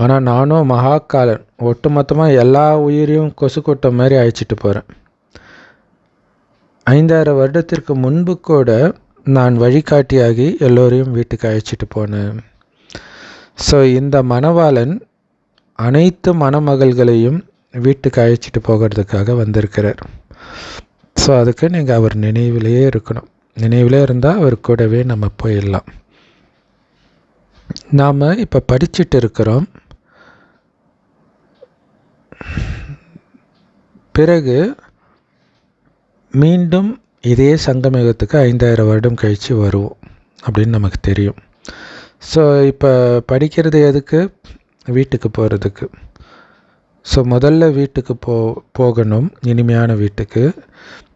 ஆனால் நானும் மகா காலன் ஒட்டுமொத்தமாக எல்லா உயிரையும் கொசு கொட்டை மாதிரி அழைச்சிட்டு போகிறேன். 5000 வருடத்திற்கு முன்பு கூட நான் வழிகாட்டியாகி எல்லோரையும் வீட்டுக்கு அழைச்சிட்டு போனேன். ஸோ இந்த மணவாளன் அனைத்து மணமகள்களையும் வீட்டுக்கு அழைச்சிட்டு போகிறதுக்காக வந்திருக்கிறார். ஸோ அதுக்கு நீங்கள் அவர் நினைவிலேயே இருக்கணும். நினைவிலே இருந்தால் அவர் கூடவே நம்ம போயிடலாம். நாம் இப்போ படிச்சுட்டு இருக்கிறோம். பிறகு மீண்டும் இதே சங்கமயுகத்துக்கு 5000 வருடம் கழித்து வருவோம் அப்படின்னு நமக்கு தெரியும். ஸோ இப்போ படிக்கிறது எதுக்கு? வீட்டுக்கு போகிறதுக்கு. ஸோ முதல்ல வீட்டுக்கு போகணும், இனிமையான வீட்டுக்கு.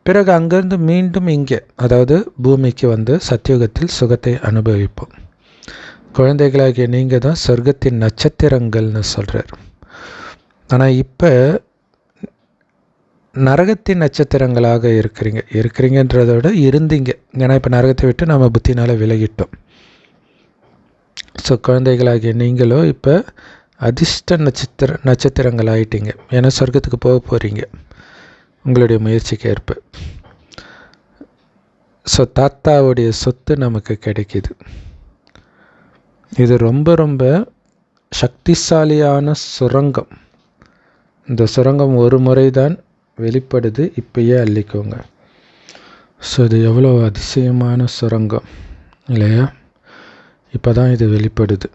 பிறகு அங்கேருந்து மீண்டும் இங்கே, அதாவது பூமிக்கு சத்தியுகத்தில் சுகத்தை அனுபவிப்போம். குழந்தைகளாகிய நீங்கள் தான் சொர்க்கத்தின் நட்சத்திரங்கள்னு சொல்கிறார். ஆனால் இப்போ நரகத்தின் நட்சத்திரங்களாக இருக்கிறீங்கன்றதை விட இருந்தீங்க. ஏன்னா இப்போ நரகத்தை விட்டு நம்ம புத்தினால் விலகிட்டோம். ஸோ குழந்தைகளாகிய நீங்களோ இப்போ அதிர்ஷ்ட நட்சத்திரங்கள் ஆகிட்டீங்க. ஏன்னா சொர்க்கத்துக்கு போக போகிறீங்க உங்களுடைய முயற்சிக்கு ஏற்ப. ஸோ தாத்தாவுடைய சொத்து நமக்கு கிடைக்கிது. இது ரொம்ப ரொம்ப சக்திசாலியான சுரங்கம். இந்த சுரங்கம் ஒரு முறை தான் வெளிப்படுது, இப்பயே அள்ளிக்கோங்க. ஸோ இது எவ்வளோ அதிசயமான சுரங்கம் இல்லையா? இப்போ தான் இது வெளிப்படுது.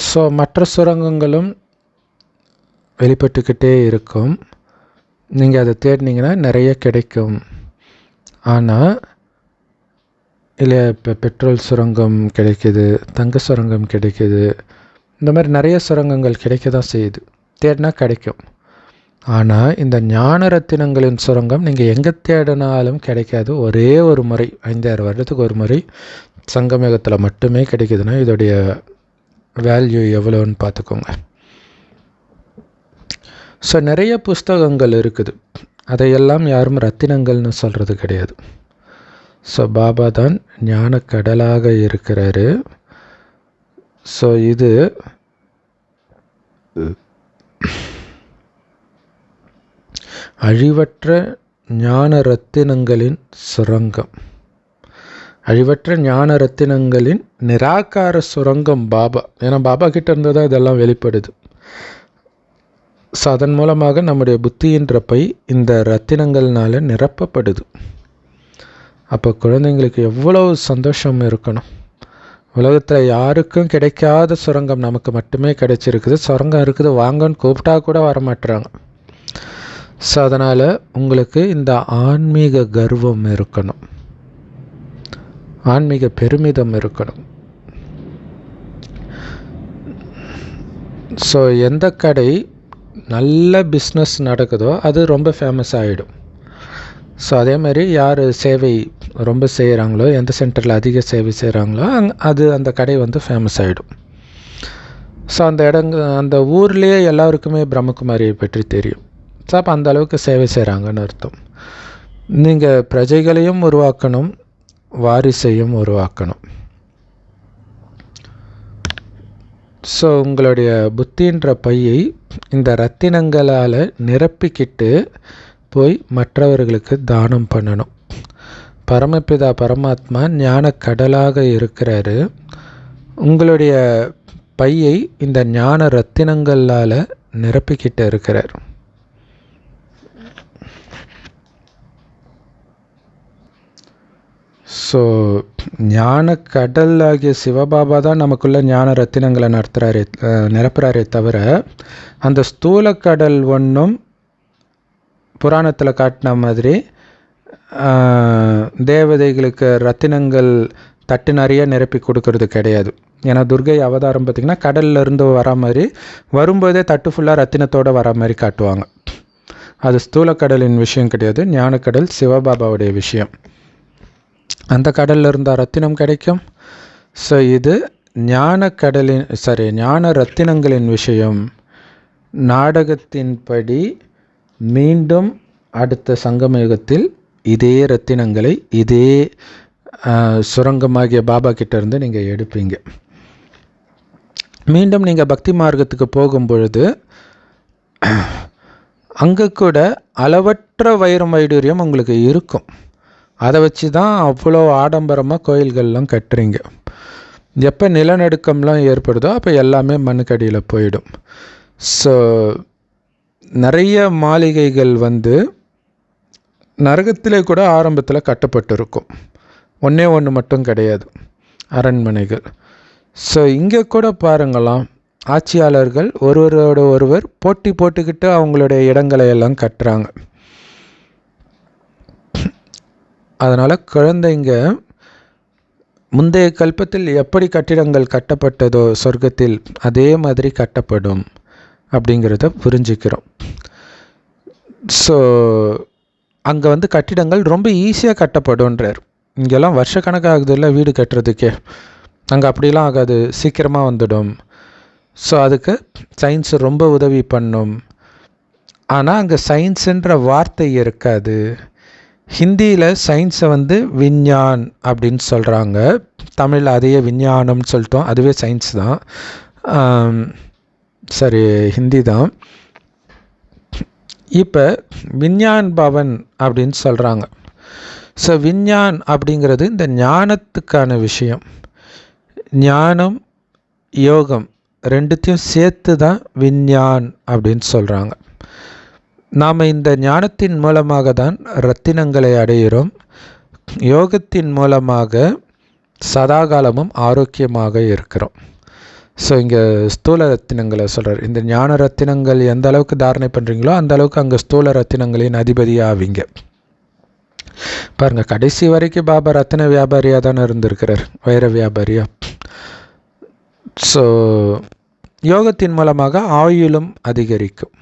ஸோ மற்ற சுரங்கங்களும் வெளிப்பட்டுக்கிட்டே இருக்கும். நீங்கள் அதை தேடினீங்கன்னா நிறைய கிடைக்கும். ஆனால் இல்லை, இப்போ பெட்ரோல் சுரங்கம் கிடைக்கிது, தங்க சுரங்கம் கிடைக்கிது, இந்த மாதிரி நிறைய சுரங்கங்கள் கிடைக்க தான் செய்யுது. தேடினா கிடைக்கும். ஆனால் இந்த ஞான ரத்தினங்களின் சுரங்கம் நீங்கள் எங்கே தேடினாலும் கிடைக்காது. ஒரே ஒரு முறை, 5,000 வருடத்துக்கு ஒரு முறை சங்கமேகத்தில் மட்டுமே கிடைக்குதுன்னா இதோடைய வேல்யூ எவ்வளோன்னு பார்த்துக்கோங்க. ஸோ நிறைய புஸ்தகங்கள் இருக்குது, அதையெல்லாம் யாரும் ரத்தினங்கள்னு சொல்கிறது கிடையாது. ஸோ பாபா தான் ஞான கடலாக இருக்கிறாரு. ஸோ இது அழிவற்ற ஞான ரத்தினங்களின் சுரங்கம், அழிவற்ற ஞான ரத்தினங்களின் நிராகார சுரங்கம் பாபா. ஏன்னா பாபா கிட்ட இருந்து தான் இதெல்லாம் வெளிப்படுது. ஸோ அதன் மூலமாக நம்முடைய புத்தியின்ற பை இந்த ரத்தினங்கள்னால நிரப்பப்படுது. அப்போ குழந்தைங்களுக்கு எவ்வளவு சந்தோஷம் இருக்கணும். உலகத்தில் யாருக்கும் கிடைக்காத சுரங்கம் நமக்கு மட்டுமே கிடைச்சிருக்குது. சுரங்கம் இருக்குது, வாங்கன்னு கூப்பிட்டா கூட வரமாட்டுறாங்க. ஸோ அதனால் உங்களுக்கு இந்த ஆன்மீக கர்வம் இருக்கணும், ஆன்மீக பெருமிதம் இருக்கணும். ஸோ எந்த கடை நல்ல பிஸ்னஸ் நடக்குதோ அது ரொம்ப ஃபேமஸ் ஆகிடும். ஸோ அதே மாதிரி யார் சேவை ரொம்ப செய்கிறாங்களோ, எந்த சென்டரில் அதிக சேவை செய்கிறாங்களோ அந்த கடை வந்து ஃபேமஸ் ஆகிடும். ஸோ அந்த ஊர்லேயே எல்லாருக்குமே பிரம்மகுமாரியை பற்றி தெரியும். ஸோ அப்போ அந்த அளவுக்கு சேவை செய்கிறாங்கன்னு அர்த்தம். நீங்கள் பிரஜைகளையும் உருவாக்கணும், வாரிசையும் உருவாக்கணும். ஸோ உங்களுடைய புத்தின்ற பையை இந்த ரத்தினங்களால் நிரப்பிக்கிட்டு போய் மற்றவர்களுக்கு தானம் பண்ணணும். பரமபிதா பரமாத்மா ஞான கடலாக இருக்கிறாரு. உங்களுடைய பையை இந்த ஞான ரத்தினங்களால் நிரப்பிக்கிட்டு இருக்கிறார். ஸோ ஞான கடல் ஆகிய சிவபாபா தான் நமக்குள்ள ஞான ரத்தினங்களை நிரப்புறாரே தவிர அந்த ஸ்தூல கடல் ஒன்றும் புராணத்தில் காட்டின மாதிரி தேவதைகளுக்கு ரத்தினங்கள் தட்டு நிறைய நிரப்பி கொடுக்கறது கிடையாது. ஏன்னா துர்கை அவதாரம் பார்த்திங்கன்னா கடல்ல இருந்து வரா மாதிரி வரும்போதே தட்டு ஃபுல்லாக ரத்தினத்தோடு வரா மாதிரி காட்டுவாங்க. அது ஸ்தூல கடலின் விஷயம் கிடையாது, ஞானக்கடல் சிவபாபாவுடைய விஷயம். அந்த கடலில் இருந்தால் ரத்தினம் கிடைக்கும். ஸோ இது ஞான ரத்தினங்களின் விஷயம். நாடகத்தின்படி மீண்டும் அடுத்த சங்கமயுகத்தில் இதே ரத்தினங்களை இதே சுரங்கமாகிய பாபா கிட்டேருந்து நீங்கள் எடுப்பீங்க. மீண்டும் நீங்கள் பக்தி மார்க்கத்துக்கு போகும் பொழுது அங்கே கூட அளவற்ற வைரம் வைடூரியம் உங்களுக்கு இருக்கும். அதை வச்சு தான் அவ்வளோ ஆடம்பரமாக கோயில்கள்லாம் கட்டுறீங்க. எப்போ நிலநடுக்கம்லாம் ஏற்படுதோ அப்போ எல்லாமே மண்ணுக்கடியில் போயிடும். ஸோ நிறைய மாளிகைகள் வந்து நரகத்திலே கூட ஆரம்பத்தில் கட்டப்பட்டிருக்கும். ஒன்று மட்டும் கிடையாது அரண்மனைகள். ஸோ இங்கே கூட பாருங்களாம், ஆட்சியாளர்கள் ஒருவரோட ஒருவர் போட்டி போட்டுக்கிட்டு அவங்களுடைய இடங்களை எல்லாம் கட்டுறாங்க. அதனால் குழந்தைங்க முந்தைய கல்பத்தில் எப்படி கட்டிடங்கள் கட்டப்பட்டதோ சொர்க்கத்தில் அதே மாதிரி கட்டப்படும் அப்படிங்கிறத புரிஞ்சுக்கிறோம். ஸோ அங்கே வந்து கட்டிடங்கள் ரொம்ப ஈஸியாக கட்டப்படும்ன்றார். இங்கெல்லாம் வருஷக்கணக்காகுது இல்லை வீடு கட்டுறதுக்கே, அங்கே அப்படிலாம் ஆகாது, சீக்கிரமாக வந்துடும். ஸோ அதுக்கு சயின்ஸ் ரொம்ப உதவி பண்ணும். ஆனால் அங்கே சயின்ஸுன்ற வார்த்தை இருக்காது. ஹிந்தியில் சயின்ஸை வந்து விஞ்ஞான் அப்படின்னு சொல்கிறாங்க, தமிழில் அதையே விஞ்ஞானம்னு சொல்லிட்டோம், அதுவே சயின்ஸ் தான். சரி, ஹிந்தி தான். இப்போ விஞ்ஞான் பவன் அப்படின்னு சொல்கிறாங்க. ஸோ விஞ்ஞான் அப்படிங்கிறது இந்த ஞானத்துக்கான விஷயம். ஞானம் யோகம் ரெண்டுத்தையும் சேர்த்து தான் விஞ்ஞான் அப்படின்னு சொல்கிறாங்க. நாம் இந்த ஞானத்தின் மூலமாக தான் ரத்தினங்களை அடைகிறோம். யோகத்தின் மூலமாக சதாகாலமும் ஆரோக்கியமாக இருக்கிறோம். ஸோ இங்கே ஸ்தூல ரத்தினங்களை சொல்கிறார். இந்த ஞான ரத்தினங்கள் எந்த அளவுக்கு தாரணை பண்ணுறீங்களோ அந்த அளவுக்கு அங்கே ஸ்தூல ரத்தினங்களின் அதிபதியாக ஆவீங்க. பாருங்கள், கடைசி வரைக்கும் பாபா ரத்தின வியாபாரியாக தானே இருந்திருக்கிறார், வைர வியாபாரியாக. ஸோ யோகத்தின் மூலமாக ஆயுளும் அதிகரிக்கும்.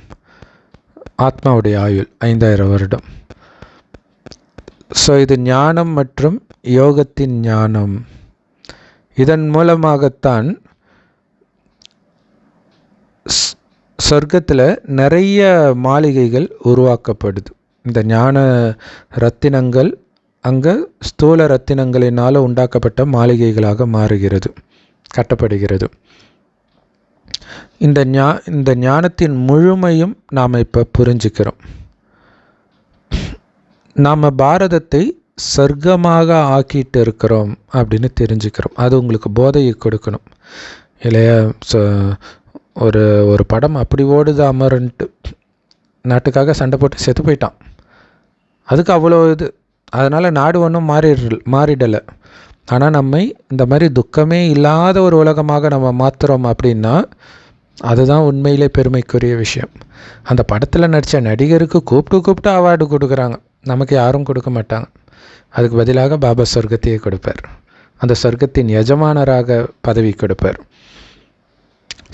ஆத்மாவுடைய ஆயுள் 5000 வருடம். ஸோ இது ஞானம் மற்றும் யோகத்தின் ஞானம். இதன் மூலமாகத்தான் சொர்க்கத்தில் நிறைய மாளிகைகள் உருவாக்கப்படுது. இந்த ஞான ரத்தினங்கள் அங்கே ஸ்தூல ரத்தினங்களினால் உண்டாக்கப்பட்ட மாளிகைகளாக மாறுகிறது, கட்டப்படுகிறது. இந்த ஞானத்தின் முழுமையும் நாம் இப்போ புரிஞ்சுக்கிறோம். நாம் பாரதத்தை சொர்க்கமாக ஆக்கிட்டு இருக்கிறோம் அப்படின்னு தெரிஞ்சுக்கிறோம். அது உங்களுக்கு போதையை கொடுக்கணும் இல்லையா? ஒரு படம் அப்படி ஓடுது, அமரன்ட்டு நாட்டுக்காக சண்டை போட்டு செத்து போயிட்டான். அதுக்கு அவ்வளோ இது. அதனால் நாடு ஒன்றும் மாறிடலை. ஆனால் நம்மை இந்த மாதிரி துக்கமே இல்லாத ஒரு உலகமாக நம்ம மாற்றுறோம் அப்படின்னா அதுதான் உண்மையிலே பெருமைக்குரிய விஷயம். அந்த படத்தில் நடித்த நடிகருக்கு கூப்பிட்டு அவார்டு கொடுக்குறாங்க, நமக்கு யாரும் கொடுக்க மாட்டாங்க. அதுக்கு பதிலாக பாபா சொர்க்கத்தையே கொடுப்பார். அந்த சொர்க்கத்தின் எஜமானராக பதவி கொடுப்பார்.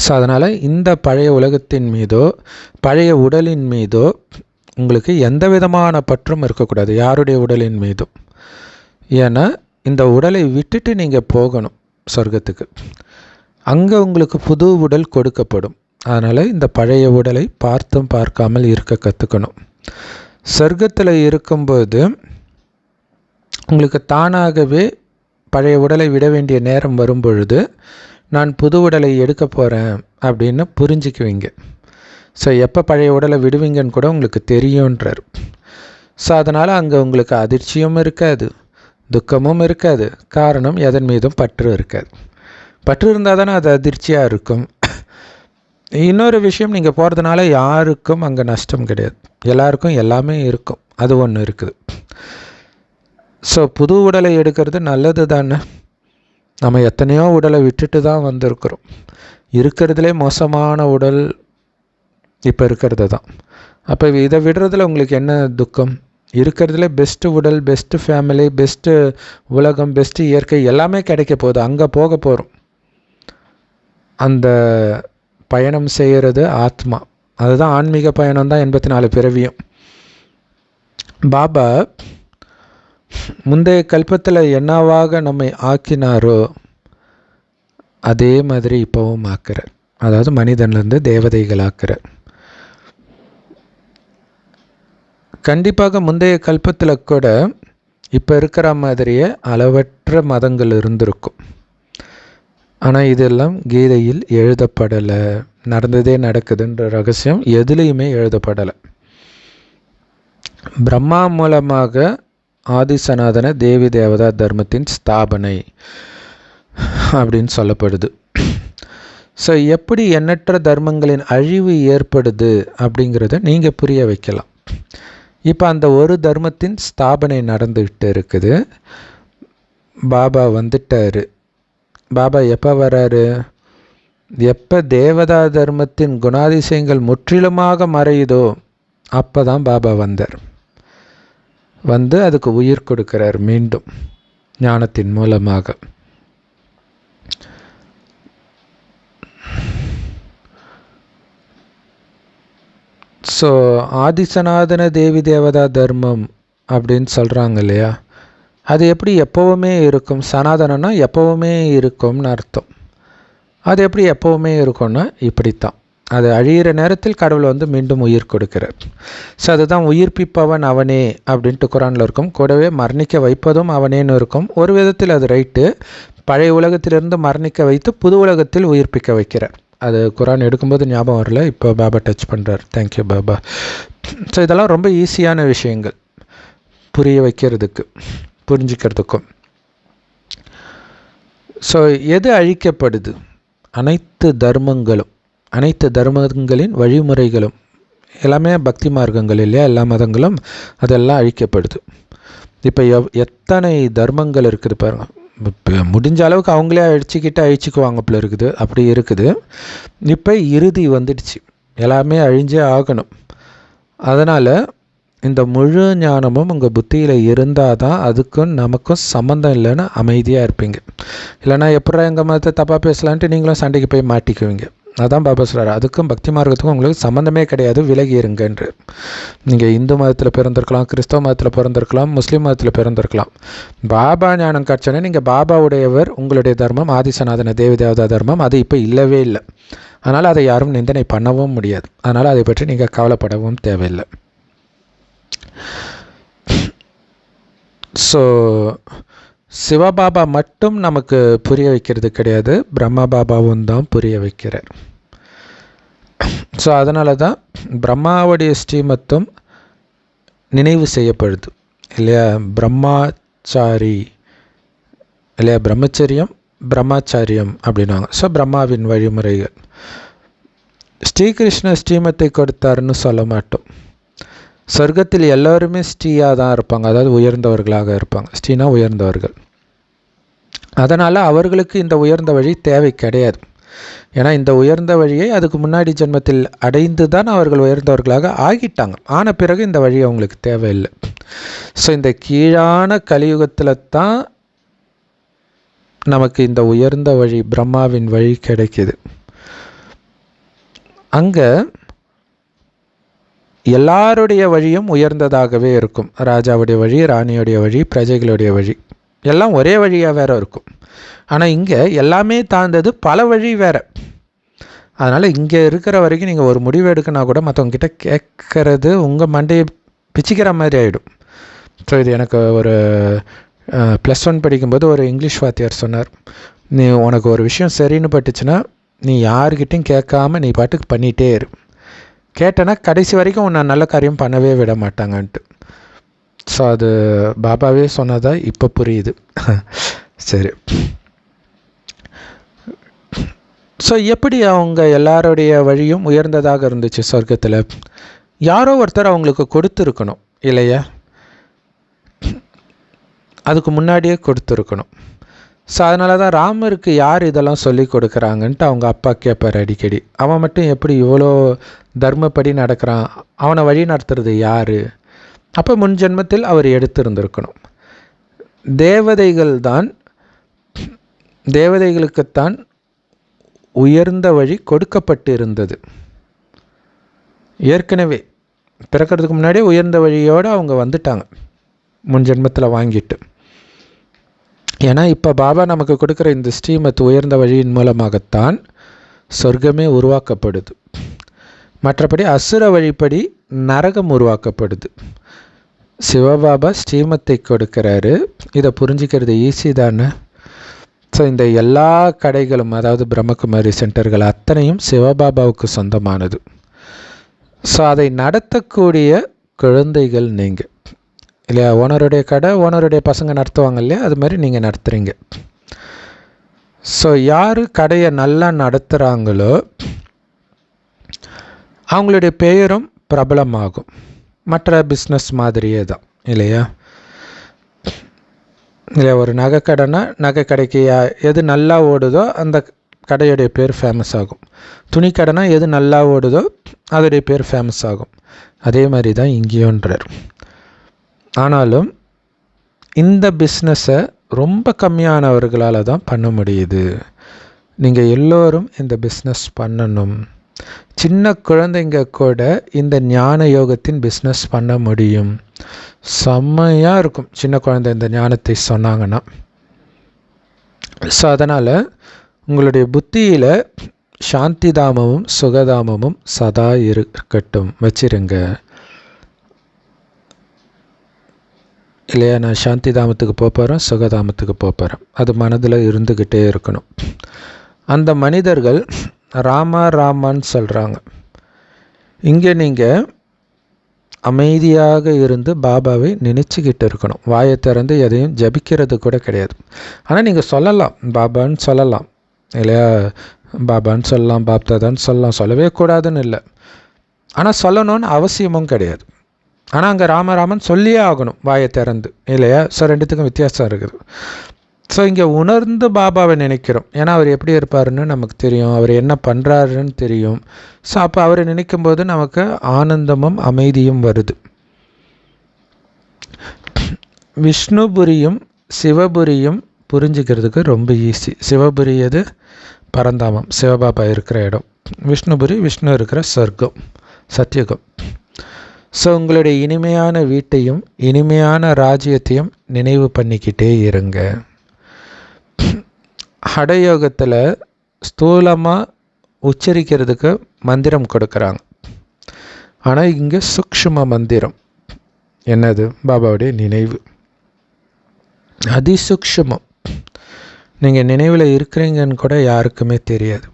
ஸோ அதனால் இந்த பழைய உலகத்தின் மீதோ பழைய உடலின் மீதோ உங்களுக்கு எந்த விதமான பற்றும் இருக்கக்கூடாது, யாருடைய உடலின் மீதும். ஏன்னா இந்த உடலை விட்டுட்டு நீங்கள் போகணும் சொர்க்கத்துக்கு. அங்கே உங்களுக்கு புது உடல் கொடுக்கப்படும். அதனால் இந்த பழைய உடலை பார்த்தும் பார்க்காமல் இருக்க கற்றுக்கணும். சொர்க்கத்தில் இருக்கும்போது உங்களுக்கு தானாகவே பழைய உடலை விட வேண்டிய நேரம் வரும்பொழுது நான் புது உடலை எடுக்க போகிறேன் அப்படின்னு புரிஞ்சிக்குவீங்க. ஸோ எப்போ பழைய உடலை விடுவீங்கன்னு கூட உங்களுக்கு தெரியுன்றார். ஸோ அதனால் அங்கே உங்களுக்கு அதிர்ச்சியும் இருக்காது, துக்கமும் இருக்காது. காரணம், எதன் மீதும் பற்று இருக்காது. பற்று இருந்தால் தானே அது அதிர்ச்சியாக இருக்கும். இன்னொரு விஷயம், நீங்கள் போகிறதுனால யாருக்கும் அங்கே நஷ்டம் கிடையாது, எல்லாருக்கும் எல்லாமே இருக்கும். அது ஒன்று இருக்குது. ஸோ புது உடலை எடுக்கிறது நல்லது தானே. நம்ம எத்தனையோ உடலை விட்டுட்டு தான் வந்திருக்கிறோம். இருக்கிறதுலே மோசமான உடல் இப்போ இருக்கிறது தான். அப்போ இதை விடுறதுல உங்களுக்கு என்ன துக்கம்? இருக்கிறதுல பெஸ்ட்டு உடல், பெஸ்ட்டு ஃபேமிலி, பெஸ்ட்டு உலகம், பெஸ்ட்டு இயற்கை எல்லாமே கிடைக்க போகுது. அங்கே போக போகிறோம். அந்த பயணம் செய்கிறது ஆத்மா. அதுதான் ஆன்மீக பயணம் தான் 84 பிறவியும். பாபா முந்தைய கல்பத்தில் என்னவாக நம்மை ஆக்கினாரோ அதே மாதிரி இப்போவும் ஆக்குறார். அதாவது மனிதன்லேருந்து தேவதைகள் ஆக்குறார். கண்டிப்பாக முந்தைய கல்பத்தில் கூட இப்போ இருக்கிற மாதிரியே அளவற்ற மதங்கள் இருந்திருக்கும். ஆனால் இதெல்லாம் கீதையில் எழுதப்படலை. நடந்ததே நடக்குதுன்ற ரகசியம் எதுலேயுமே எழுதப்படலை. பிரம்மா மூலமாக ஆதிசனாதன தேவி தேவதா தர்மத்தின் ஸ்தாபனை அப்படின்னு சொல்லப்படுது. ஸோ எப்படி எண்ணற்ற தர்மங்களின் அழிவு ஏற்படுது அப்படிங்கிறத நீங்கள் புரிய வைக்கலாம். இப்போ அந்த ஒரு தர்மத்தின் ஸ்தாபனை நடந்துக்கிட்டு இருக்குது. பாபா வந்துட்டார். பாபா எப்போ வராரு? எப்போ தேவதா தர்மத்தின் குணாதிசயங்கள் முற்றிலுமாக மறையுதோ அப்போ தான் பாபா வந்தார். வந்து அதுக்கு உயிர் கொடுக்கிறார் மீண்டும் ஞானத்தின் மூலமாக. ஸோ ஆதிசனாதன தேவி தேவதா தர்மம் அப்படின்னு சொல்கிறாங்க இல்லையா? அது எப்படி எப்போவுமே இருக்கும்? சனாதனம்னா எப்போவுமே இருக்கும்னு அர்த்தம். அது எப்படி எப்போவுமே இருக்கும்னா இப்படித்தான். அது அழியிற நேரத்தில் கடவுள் வந்து மீண்டும் உயிர் கொடுக்கிறார். ஸோ அதுதான் உயிர்ப்பிப்பவன் அவனே அப்படின்ட்டு குரானில் இருக்கும். கூடவே மரணிக்க வைப்பதும் அவனேன்னு இருக்கும். ஒரு விதத்தில் அது ரைட்டு. பழைய உலகத்திலிருந்து மரணிக்க வைத்து புது உலகத்தில் உயிர்ப்பிக்க வைக்கிறார். அது குரான் எடுக்கும்போது ஞாபகம் வரல, இப்போ பாபா டச் பண்ணுறார். தேங்க்யூ பாபா. ஸோ இதெல்லாம் ரொம்ப ஈஸியான விஷயங்கள் புரிய வைக்கிறதுக்கு, புரிஞ்சுக்கிறதுக்கும். ஸோ எது அழிக்கப்படுது? அனைத்து தர்மங்களின் வழிமுறைகளும் எல்லாமே பக்தி மார்க்கங்கள் இல்லையா, எல்லா மதங்களும் அதெல்லாம் அழிக்கப்படுது. இப்போ எத்தனை தர்மங்கள் இருக்குது பாருங்கள். இப்போ முடிஞ்ச அளவுக்கு அவங்களே அழிச்சிக்குவாங்க போல இருக்குது, அப்படி இருக்குது. இப்போ இறுதி வந்துடுச்சு, எல்லாமே அழிஞ்சே ஆகணும். அதனால் இந்த முழு ஞானமும் உங்கள் புத்தியில் இருந்தால் தான் அதுக்கும் நமக்கும் சம்மந்தம் இல்லைன்னு அமைதியாக இருப்பீங்க. இல்லைனா எப்படா எங்கள் மதத்தை தப்பாக பேசலான்ட்டு நீங்களும் சண்டைக்கு போய் மாட்டிக்குவீங்க. அதான் பாபா சொல்கிறார், அதுக்கும் பக்தி மார்க்கத்துக்கும் உங்களுக்கு சம்மந்தமே கிடையாது, விலகி இருங்கன்று. நீங்கள் இந்து மதத்தில் பிறந்திருக்கலாம், கிறிஸ்தவ மதத்தில் பிறந்திருக்கலாம், முஸ்லீம் மதத்தில் பிறந்திருக்கலாம். பாபா ஞானம் காட்சோன்னே நீங்கள் பாபாவுடையவர், உங்களுடைய தர்மம் ஆதிசநாதன தேவி தேவதா தர்மம் அது இப்போ இல்லவே இல்லை. அதனால் அதை யாரும் நிந்தனை பண்ணவும் முடியாது. அதனால் அதை பற்றி நீங்கள் கவலைப்படவும் தேவையில்லை. ஸோ சிவபாபா மட்டும் நமக்கு புரிய வைக்கிறது கிடையாது, பிரம்மா பாபாவும் தான் புரிய வைக்கிறார். ஸோ அதனால தான் பிரம்மாவுடைய ஸ்ரீமத்தும் நினைவு செய்யப்படுது இல்லையா. பிரம்மாச்சாரி இல்லையா, பிரம்மச்சரியம் பிரம்மாச்சாரியம் அப்படின்னாங்க. ஸோ பிரம்மாவின் வழிமுறைகள். ஸ்ரீகிருஷ்ண ஸ்ரீமத்தை கொடுத்தாருன்னு சொல்ல மாட்டோம். சொர்க்கத்தில் எல்லோருமே ஸ்ரீயாக தான் இருப்பாங்க, அதாவது உயர்ந்தவர்களாக இருப்பாங்க. ஸ்ரீனா உயர்ந்தவர்கள். அதனால் அவர்களுக்கு இந்த உயர்ந்த வழி தேவை கிடையாது. ஏன்னா இந்த உயர்ந்த வழியை அதுக்கு முன்னாடி ஜென்மத்தில் அடைந்து தான் அவர்கள் உயர்ந்தவர்களாக ஆகிட்டாங்க. ஆன பிறகு இந்த வழி அவங்களுக்கு தேவையில்லை. ஸோ இந்த கீழான கலியுகத்தில் தான் நமக்கு இந்த உயர்ந்த வழி பிரம்மாவின் வழி கிடைக்கிது. அங்கே எல்லாருடைய வழியும் உயர்ந்ததாகவே இருக்கும். ராஜாவுடைய வழி, ராணியுடைய வழி, பிரஜைகளுடைய வழி எல்லாம் ஒரே வழியாக வேறு இருக்கும். ஆனால் இங்கே எல்லாமே தாழ்ந்தது பல வழி வேறு. அதனால் இங்கே இருக்கிற வரைக்கும் நீங்கள் ஒரு முடிவு எடுக்கனா கூட மற்றவங்ககிட்ட கேட்கறது உங்கள் மண்டையை பிச்சுக்கிற மாதிரி ஆகிடும். ஸோ இது எனக்கு ஒரு +1 படிக்கும்போது ஒரு இங்கிலீஷ் வாத்தியார் சொன்னார், நீ உனக்கு ஒரு விஷயம் சரின்னு பட்டுச்சுன்னா நீ யாருக்கிட்டையும் கேட்காம நீ பாட்டுக்கு பண்ணிகிட்டே இரு. கேட்டேன்னா கடைசி வரைக்கும் உன்னை நல்ல காரியம் பண்ணவே விட மாட்டாங்கன்ட்டு. ஸோ அது பாபாவே சொன்னதா இப்போ புரியுது. சரி. ஸோ எப்படி அவங்க எல்லாருடைய வழியும் உயர்ந்ததாக இருந்துச்சு சொர்க்கத்தில்? யாரோ ஒருத்தர் அவங்களுக்கு கொடுத்துருக்கணும் இல்லையா, அதுக்கு முன்னாடியே கொடுத்துருக்கணும். ஸோ அதனால தான் ராமருக்கு யார் இதெல்லாம் சொல்லி கொடுக்குறாங்கன்ட்டு அவங்க அப்பா கேட்பார் அடிக்கடி. அவன் மட்டும் எப்படி இவ்வளோ தர்மப்படி நடக்கிறான், அவனை வழி நடத்துறது யார்? அப்போ முன் ஜென்மத்தில் அவர் எடுத்திருந்திருக்கணும். தேவதைகளுக்குத்தான் உயர்ந்த வழி கொடுக்கப்பட்டு இருந்தது. ஏற்கனவே பிறக்கிறதுக்கு முன்னாடியே உயர்ந்த வழியோடு அவங்க வந்துட்டாங்க முன் ஜென்மத்தில் வாங்கிட்டு. ஏன்னா இப்போ பாபா நமக்கு கொடுக்குற இந்த ஸ்ரீமத் உயர்ந்த வழியின் மூலமாகத்தான் சொர்க்கமே உருவாக்கப்படுது. மற்றபடி அசுர வழிப்படி நரகம் உருவாக்கப்படுது. சிவபாபா ஸ்ரீமத்தை கொடுக்குறாரு, இதை புரிஞ்சிக்கிறது ஈஸி தானே. ஸோ இந்த எல்லா கடைகளும், அதாவது பிரம்மகுமாரி சென்டர்கள் அத்தனையும் சிவபாபாவுக்கு சொந்தமானது. ஸோ அதை நடத்தக்கூடிய குழந்தைகள் நீங்கள் இல்லையா. ஓனருடைய கடை ஓனருடைய பசங்க நடத்துவாங்க இல்லையா, அது மாதிரி நீங்கள் நடத்துகிறீங்க. ஸோ யார் கடையை நல்லா நடத்துகிறாங்களோ அவங்களுடைய பெயரும் பிரபலமாகும். மற்ற பிஸ்னஸ் மாதிரியே தான் இல்லையா. இல்லை, ஒரு நகை கடைனா நகை கடைக்கு எது நல்லா ஓடுதோ அந்த கடையுடைய பேர் ஃபேமஸ் ஆகும். துணி கடைனா எது நல்லா ஓடுதோ அதோடைய பேர் ஃபேமஸ் ஆகும். அதே மாதிரி தான் இங்கேயோன்றார். ஆனாலும் இந்த பிஸ்னஸை ரொம்ப கம்மியானவர்களால் தான் பண்ண முடியுது. நீங்கள் எல்லோரும் இந்த பிஸ்னஸ் பண்ணணும். சின்ன குழந்தைங்க கூட இந்த ஞான யோகத்தின் பிஸ்னஸ் பண்ண முடியும். செம்மையாக இருக்கும் சின்ன குழந்தை இந்த ஞானத்தை சொன்னாங்கன்னா. ஸோ அதனால் உங்களுடைய புத்தியில் சாந்தி தாமமும் சுகதாமமும் சதா இருக்கட்டும், வச்சிருங்க இல்லையா. நான் சாந்தி தாமத்துக்கு போகிறேன், சுகதாமத்துக்கு போகிறேன், அது மனதில் இருந்துக்கிட்டே இருக்கணும். அந்த மனிதர்கள் ராமா ராமான்னு சொல்கிறாங்க. இங்கே நீங்கள் அமைதியாக இருந்து பாபாவை நினச்சிக்கிட்டு இருக்கணும். வாயை திறந்து எதையும் ஜபிக்கிறது கூட கிடையாது. ஆனால் நீங்கள் சொல்லலாம், பாபான்னு சொல்லலாம் இல்லையா, பாபான்னு சொல்லலாம், பாப்தாதான்னு சொல்லலாம், சொல்லவே கூடாதுன்னு இல்லை. ஆனால் சொல்லணும்னு அவசியமும் கிடையாது. ஆனால் அங்கே ராமராமன் சொல்லியே ஆகணும் வாயை திறந்து இல்லையா. ஸோ ரெண்டுத்துக்கும் வித்தியாசம் இருக்குது. ஸோ இங்கே உணர்ந்து பாபாவை நினைக்கிறோம். ஏன்னா அவர் எப்படி இருப்பாருன்னு நமக்கு தெரியும், அவர் என்ன பண்ணுறாருன்னு தெரியும். ஸோ அப்போ அவரை நினைக்கும்போது நமக்கு ஆனந்தமும் அமைதியும் வருது. விஷ்ணுபுரியும் சிவபுரியும் புரிஞ்சுக்கிறதுக்கு ரொம்ப ஈஸி. சிவபுரி எது? பரந்தாமம், சிவபாபா இருக்கிற இடம். விஷ்ணுபுரி விஷ்ணு இருக்கிற சொர்க்கம், சத்தியுகம். ஸோ உங்களுடைய இனிமையான வீட்டையும் இனிமையான ராஜ்யத்தையும் நினைவு பண்ணிக்கிட்டே இருங்க. ஹடயோகத்தில் ஸ்தூலமாக உச்சரிக்கிறதுக்கு மந்திரம் கொடுக்குறாங்க. ஆனால் இங்கே சூக்ஷ்ம மந்திரம் என்னது? பாபாவுடைய நினைவு. அதிசூக்ஷ்மம். நீங்கள் நினைவில் இருக்கிறீங்கன்னு கூட யாருக்குமே தெரியாது.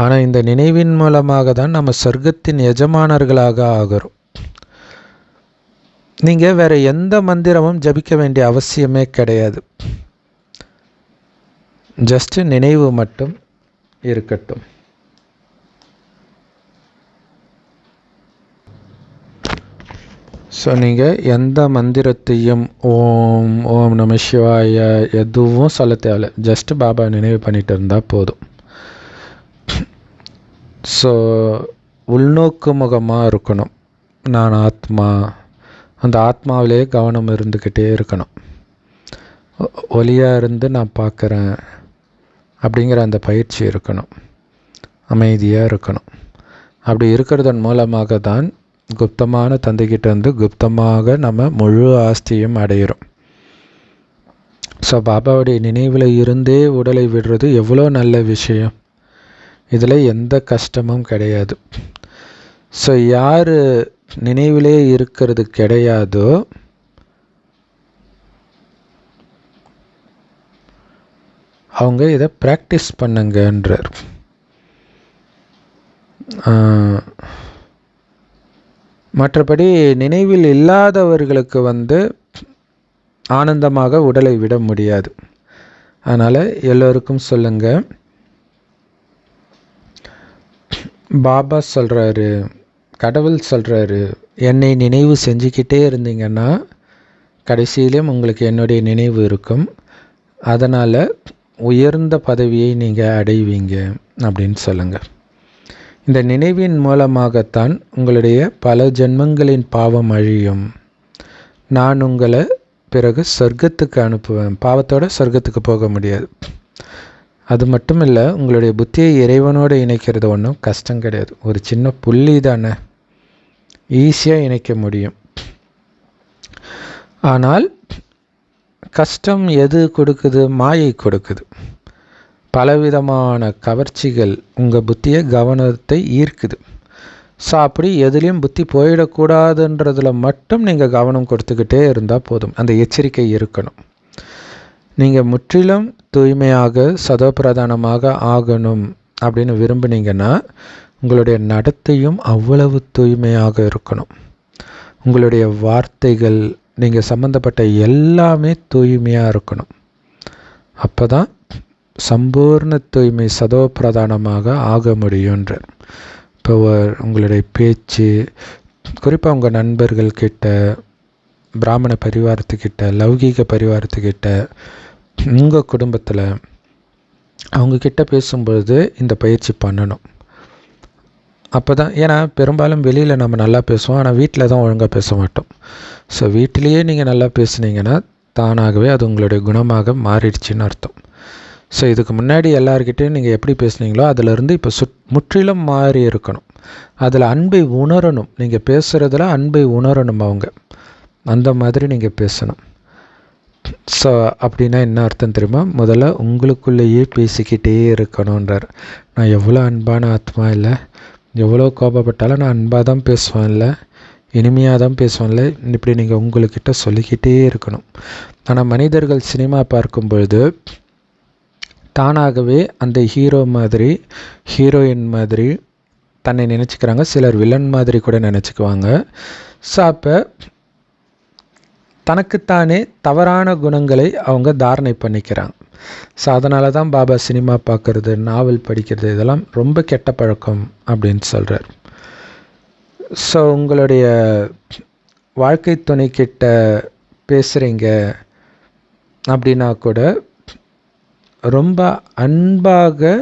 ஆனால் இந்த நினைவின் மூலமாக தான் நம்ம சொர்க்கத்தின் எஜமானர்களாக ஆகிறோம். நீங்கள் வேறு எந்த மந்திரமும் ஜபிக்க வேண்டிய அவசியமே கிடையாது. ஜஸ்ட்டு நினைவு மட்டும் இருக்கட்டும். ஸோ நீங்கள் எந்த மந்திரத்தையும் ஓம் ஓம் நம சிவாய எதுவும் சொல்ல தேவையில்லை. ஜஸ்ட்டு பாபா நினைவு பண்ணிட்டு இருந்தால் போதும். ஸோ உள்நோக்கு முகமாக இருக்கணும். நான் ஆத்மா, அந்த ஆத்மாவிலே கவனம் இருந்துக்கிட்டே இருக்கணும். ஒளியாக இருந்து நான் பார்க்குறேன் அப்படிங்கிற அந்த பயிற்சி இருக்கணும். அமைதியாக இருக்கணும். அப்படி இருக்கிறதன் மூலமாக தான் குப்தமான தந்தைக்கிட்ட இருந்து குப்தமாக நம்ம முழு ஆஸ்தியும் அடையிறோம். ஸோ பாபாவுடைய நினைவில் இருந்தே உடலை விடுறது எவ்வளோ நல்ல விஷயம். இதில் எந்த கஷ்டமும் கிடையாது. ஸோ யார் நினைவிலே இருக்கிறது கிடையாதோ அவங்க இதை ப்ராக்டிஸ் பண்ணுங்கன்றார். மற்றபடி நினைவில் இல்லாதவர்களுக்கு ஆனந்தமாக உடலை விட முடியாது. அதனால் எல்லோருக்கும் சொல்லுங்கள், பாபா சொல்கிறாரு, கடவுள் சொல்கிறாரு, என்னை நினைவு செஞ்சுக்கிட்டே இருந்தீங்கன்னா கடைசியிலும் உங்களுக்கு என்னுடைய நினைவு இருக்கும். அதனால் உயர்ந்த பதவியை நீங்கள் அடைவீங்க அப்படின்னு சொல்லுங்கள். இந்த நினைவின் மூலமாகத்தான் உங்களுடைய பல ஜென்மங்களின் பாவம் அழியும். நான் உங்களை பிறகு சொர்க்கத்துக்கு அனுப்புவேன். பாவத்தோட சொர்க்கத்துக்கு போக முடியாது. அது மட்டும் இல்லை, உங்களுடைய புத்தியை இறைவனோடு இணைக்கிறது ஒன்றும் கஷ்டம் கிடையாது. ஒரு சின்ன புள்ளி தானே, ஈஸியாக இணைக்க முடியும். ஆனால் கஷ்டம் எது கொடுக்குது? மாயை கொடுக்குது. பலவிதமான கவர்ச்சிகள் உங்கள் புத்தியை, கவனத்தை ஈர்க்குது. ஸோ அப்படி எதுலேயும் புத்தி போயிடக்கூடாதுன்றதில் மட்டும் நீங்கள் கவனம் கொடுத்துக்கிட்டே இருந்தால் போதும். அந்த எச்சரிக்கை இருக்கணும். நீங்கள் முற்றிலும் தூய்மையாக சதோபிரதானமாக ஆகணும் அப்படின்னு விரும்புனீங்கன்னா உங்களுடைய நடத்தையும் அவ்வளவு தூய்மையாக இருக்கணும். உங்களுடைய வார்த்தைகள், நீங்கள் சம்மந்தப்பட்ட எல்லாமே தூய்மையாக இருக்கணும். அப்போ தான் சம்பூர்ண தூய்மை சதோபிரதானமாக ஆக முடியுன்ற. இப்போ உங்களுடைய பேச்சு, குறிப்பாக உங்கள் நண்பர்கள்கிட்ட, பிராமண பரிவாரத்துக்கிட்ட, லௌகீக பரிவாரத்துக்கிட்ட, உங்கள் குடும்பத்தில் அவங்கக்கிட்ட பேசும்பொழுது இந்த பயிற்சி பண்ணணும். அப்போ தான், ஏன்னா பெரும்பாலும் வெளியில் நம்ம நல்லா பேசுவோம், ஆனால் வீட்டில் தான் ஒழுங்காக பேச மாட்டோம். ஸோ வீட்டிலையே நீங்கள் நல்லா பேசுனீங்கன்னா தானாகவே அது உங்களுடைய குணமாக மாறிடுச்சின்னு அர்த்தம். ஸோ இதுக்கு முன்னாடி எல்லாருக்கிட்டையும் நீங்கள் எப்படி பேசுனீங்களோ அதிலிருந்து இப்போ முற்றிலும் மாறி இருக்கணும். அதில் அன்பை உணரணும். நீங்கள் பேசுகிறதுல அன்பை உணரணும். அவங்க அந்த மாதிரி நீங்கள் பேசணும். ஸோ அப்படின்னா என்ன அர்த்தம் தெரியுமா? முதல்ல உங்களுக்குள்ளேயே பேசிக்கிட்டே இருக்கணுன்றார். நான் எவ்வளோ அன்பான ஆத்மா இல்லை, எவ்வளோ கோபப்பட்டாலும் நான் அன்பாக தான் பேசுவேன்ல, இனிமையாக தான் பேசுவேன்ல, இப்படி நீங்கள் உங்கள்கிட்ட சொல்லிக்கிட்டே இருக்கணும். ஆனால் மனிதர்கள் சினிமா பார்க்கும்பொழுது தானாகவே அந்த ஹீரோ மாதிரி, ஹீரோயின் மாதிரி தன்னை நினச்சிக்கிறாங்க, சிலர் வில்லன் மாதிரி கூட நினச்சிக்குவாங்க. ஸோ அப்போ தனக்குத்தானே தவறான குணங்களை அவங்க தாரணை பண்ணிக்கிறாங்க. ஸோ அதனால தான் பாபா சினிமா பார்க்குறது, நாவல் படிக்கிறது இதெல்லாம் ரொம்ப கெட்ட பழக்கம் அப்படின்னு சொல்கிறார். ஸோ உங்களுடைய வாழ்க்கை துணை கிட்ட பேசுகிறீங்க அப்படின்னா கூட ரொம்ப அன்பாக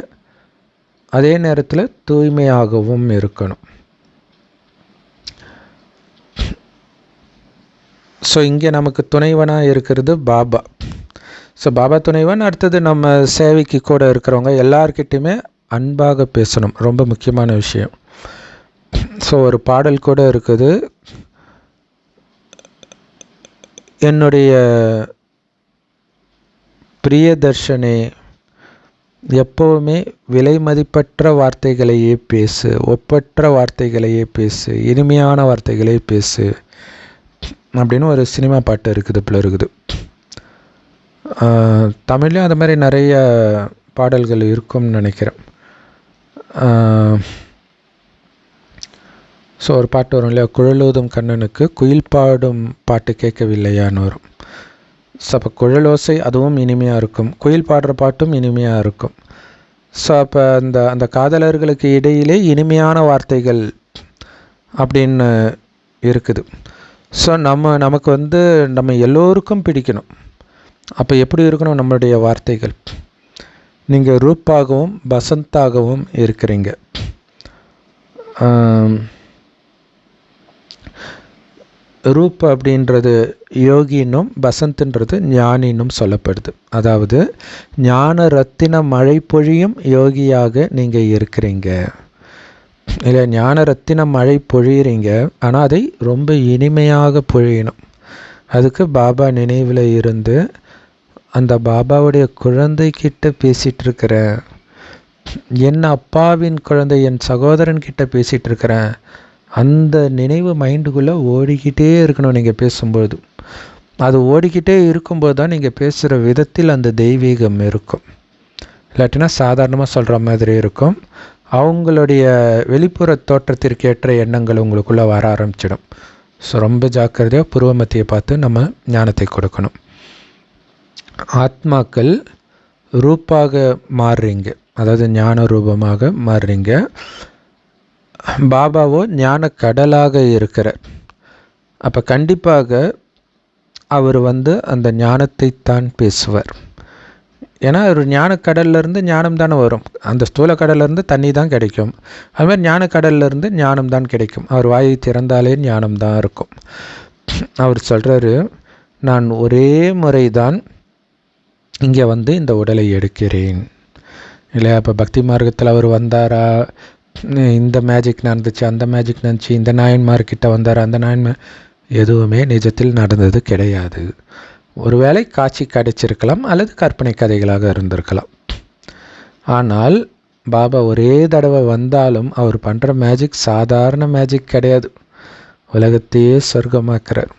அதே நேரத்தில் தூய்மையாகவும் இருக்கணும். ஸோ இங்கே நமக்கு துணைவனாக இருக்கிறது பாபா. ஸோ பாபா துணைவன். அடுத்தது நம்ம சேவைக்கு கூட இருக்கிறவங்க எல்லார்கிட்டையுமே அன்பாக பேசணும், ரொம்ப முக்கியமான விஷயம். ஸோ ஒரு பாடல் கூட இருக்குது, என்னுடைய பிரியதர்ஷனே எப்போவுமே விலை மதிப்பற்ற வார்த்தைகளையே பேசு, ஒப்பற்ற வார்த்தைகளையே பேசு, இனிமையான வார்த்தைகளே பேசு அப்படின்னு ஒரு சினிமா பாட்டு இருக்குது, இப்படி இருக்குது. தமிழ்லையும் அது மாதிரி நிறைய பாடல்கள் இருக்கும்னு நினைக்கிறேன். ஸோ ஒரு பாட்டு வரும் இல்லையா, குழலூதும் கண்ணனுக்கு குயில் பாடும் பாட்டு கேட்கவில்லையான்னு வரும். ஸோ அப்போ குழலோசை அதுவும் இனிமையாக இருக்கும், குயில் பாடுற பாட்டும் இனிமையாக இருக்கும். ஸோ அப்போ அந்த காதலர்களுக்கு இடையிலே இனிமையான வார்த்தைகள் அப்படின்னு இருக்குது. ஸோ நமக்கு நம்ம எல்லோருக்கும் பிடிக்கணும். அப்போ எப்படி இருக்கணும் நம்மளுடைய வார்த்தைகள்? நீங்கள் ரூப்பாகவும் பசந்தாகவும் இருக்கிறீங்க. ரூப் அப்படின்றது யோகின்னும் பசந்த்ன்றது ஞானின்னும் சொல்லப்படுது. அதாவது ஞான ரத்தின மழை பொழியும் யோகியாக நீங்கள் இருக்கிறீங்க. இல்லை, ஞான ரத்தின மழை பொழியிறீங்க, ஆனால் அதை ரொம்ப இனிமையாக பொழியணும். அதுக்கு பாபா நினைவில் இருந்து அந்த பாபாவுடைய குழந்தைக்கிட்ட பேசிகிட்டு இருக்கிறேன், என் அப்பாவின் குழந்தை என் சகோதரன்கிட்ட பேசிகிட்டு இருக்கிறேன், அந்த நினைவு மைண்டுக்குள்ளே ஓடிக்கிட்டே இருக்கணும். நீங்கள் பேசும்போது அது ஓடிக்கிட்டே இருக்கும்போது தான் நீங்கள் பேசுகிற விதத்தில் அந்த தெய்வீகம் இருக்கும். இல்லாட்டினா சாதாரணமாக சொல்கிற மாதிரி இருக்கும். அவங்களுடைய வெளிப்புற தோற்றத்திற்கேற்ற எண்ணங்கள் உங்களுக்குள்ளே வர ஆரம்பிச்சிடும். ஸோ ரொம்ப ஜாக்கிரதையாக புருவமத்தியை பார்த்து நம்ம ஞானத்தை கொடுக்கணும். ஆத்மாக்கள் ரூப்பாக மாறுறீங்க, அதாவது ஞான ரூபமாக மாறுறீங்க. பாபாவோ ஞான கடலாக இருக்கிறார். அப்போ கண்டிப்பாக அவர் அந்த ஞானத்தை தான் பேசுவார். ஏன்னா ஒரு ஞான கடல்லேருந்து ஞானம் தானே வரும். அந்த ஸ்தூல கடல்லேருந்து தண்ணி தான் கிடைக்கும். அது மாதிரி ஞான கடல்லேருந்து ஞானம் தான் கிடைக்கும். அவர் வாயை திறந்தாலே ஞானம் தான் இருக்கும். அவர் சொல்கிறாரு, நான் ஒரே முறை தான் இங்கே இந்த உடலை எடுக்கிறேன் இல்லையா. அப்போ பக்தி மார்க்கத்தில் அவர் வந்தாரா, இந்த மேஜிக் நடந்துச்சு, அந்த மேஜிக் நடந்துச்சு, இந்த நாயன்மார்கிட்ட வந்தாரா, அந்த நாயன்மார் எதுவுமே நிஜத்தில் நடந்தது கிடையாது. ஒருவேளை காட்சி கிடைச்சிருக்கலாம், அல்லது கற்பனை கதைகளாக இருந்திருக்கலாம். ஆனால் பாபா ஒரே தடவை வந்தாலும் அவர் பண்ணுற மேஜிக் சாதாரண மேஜிக் கிடையாது. உலகத்தையே சொர்க்கமாக்குறார்.